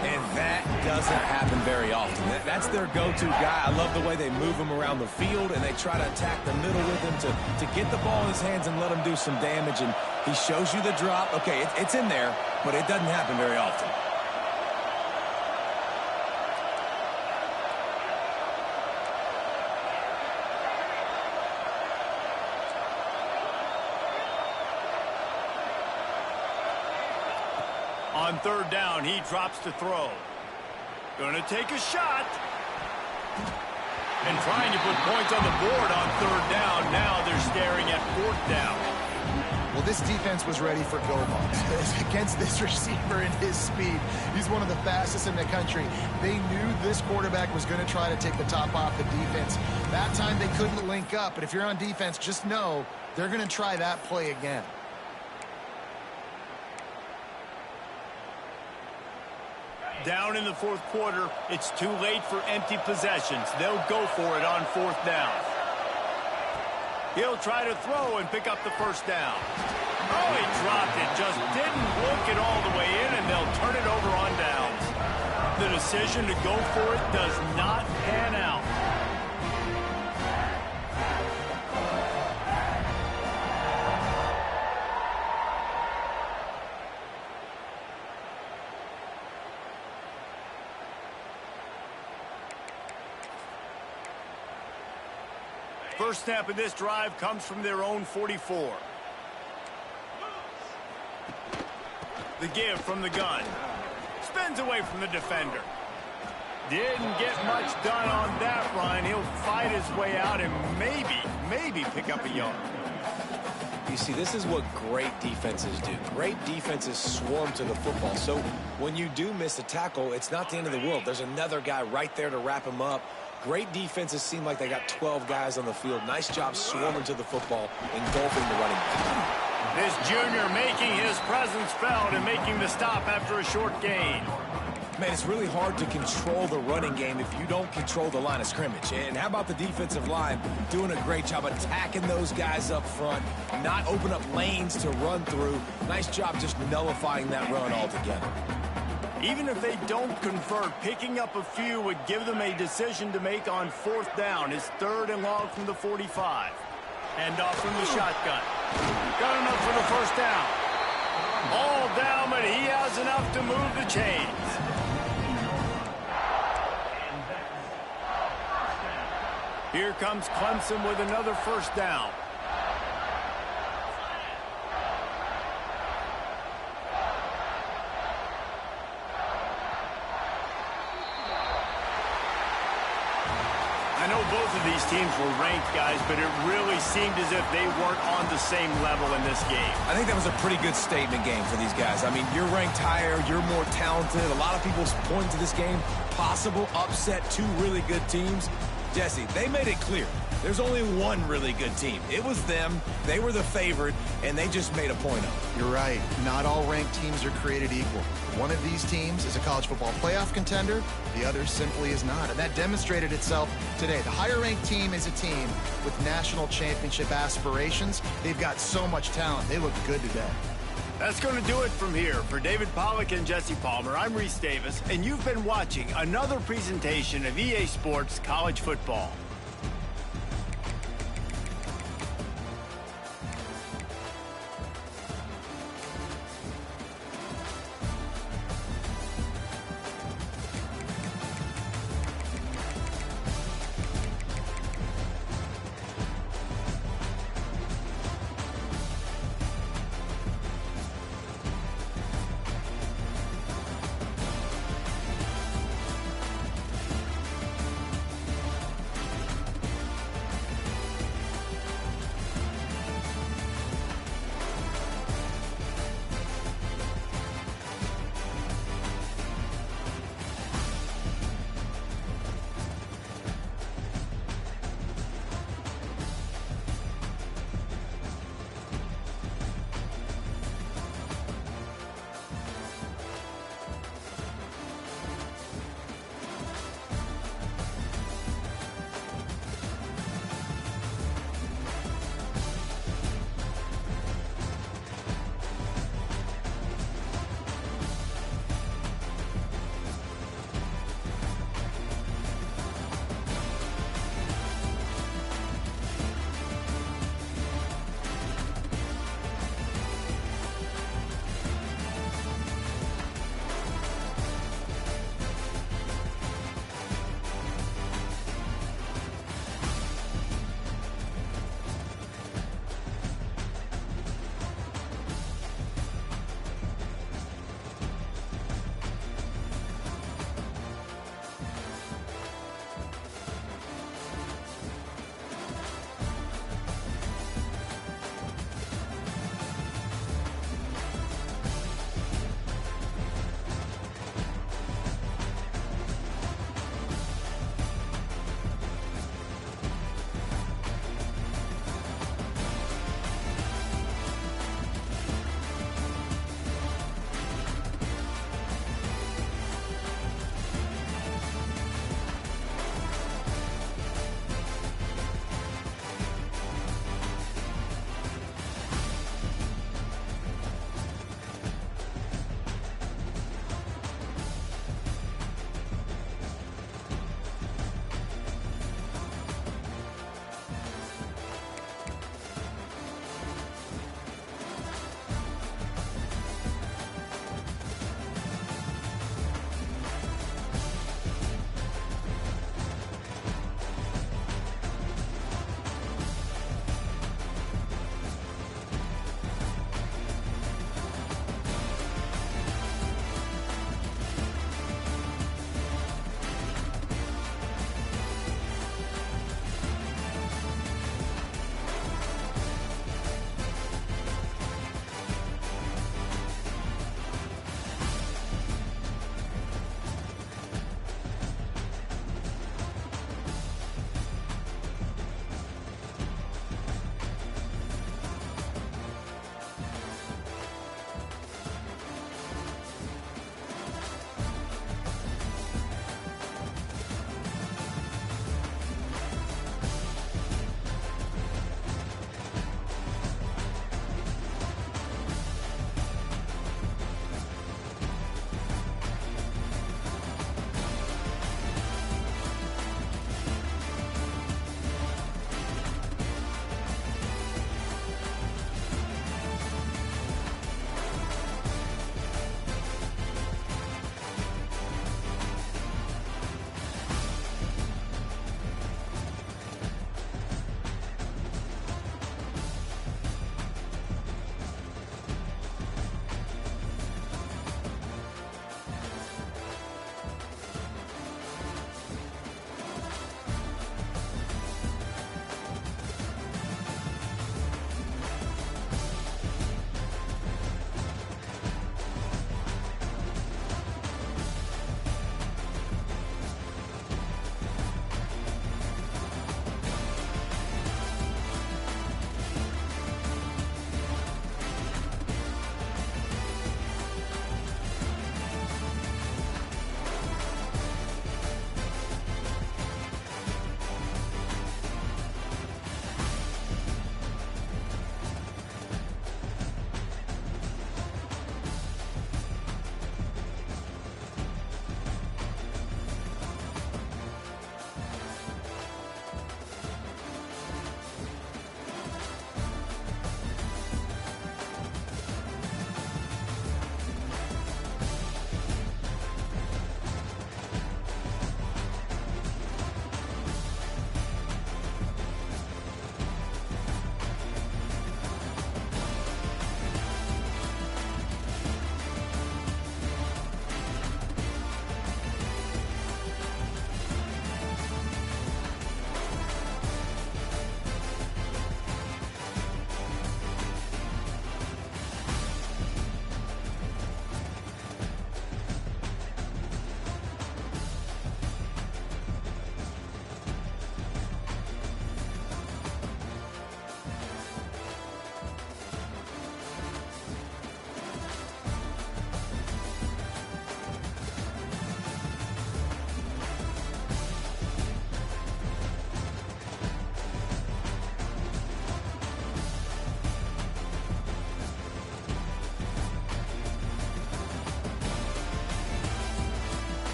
And that doesn't happen very often. That's their go-to guy. I love the way they move him around the field, and they try to attack the middle with him to get the ball in his hands and let him do some damage. And he shows you the drop. Okay, it's in there, but it doesn't happen very often. On third down, he drops to throw. Gonna take a shot. And trying to put points on the board on third down. Now they're staring at fourth down. Well, this defense was ready for go-balls against this receiver and his speed. He's one of the fastest in the country. They knew this quarterback was going to try to take the top off the defense. That time they couldn't link up, but if you're on defense, just know they're going to try that play again. Down in the fourth quarter, it's too late for empty possessions. They'll go for it on fourth down. He'll try to throw and pick up the first down. Oh, he dropped it. Just didn't look it all the way in, and they'll turn it over on downs. The decision to go for it does not pan out. First snap of this drive comes from their own 44. The give from the gun. Spins away from the defender. Didn't get much done on that run. He'll fight his way out and maybe pick up a yard. You see, this is what great defenses do. Great defenses swarm to the football. So when you do miss a tackle, it's not the end of the world. There's another guy right there to wrap him up. Great defenses seem like they got 12 guys on the field. Nice job swarming to the football, engulfing the running back. This junior making his presence felt and making the stop after a short gain. Man, it's really hard to control the running game if you don't control the line of scrimmage. And how about the defensive line doing a great job attacking those guys up front, not open up lanes to run through. Nice job just nullifying that run altogether. Even if they don't convert, picking up a few would give them a decision to make on fourth down. It's third and long from the 45. Hand off from the shotgun. Got enough for the first down. All down, but he has enough to move the chains. Here comes Clemson with another first down. I know both of these teams were ranked, guys, but it really seemed as if they weren't on the same level in this game. I think that was a pretty good statement game for these guys. I mean, you're ranked higher, you're more talented. A lot of people point to this game, possible upset, two really good teams. Jesse, they made it clear. There's only one really good team. It was them. They were the favorite, and they just made a point of it. You're right. Not all ranked teams are created equal. One of these teams is a college football playoff contender. The other simply is not, and that demonstrated itself today. The higher-ranked team is a team with national championship aspirations. They've got so much talent. They look good today. That's going to do it from here. For David Pollack and Jesse Palmer, I'm Reese Davis, and you've been watching another presentation of EA Sports College Football.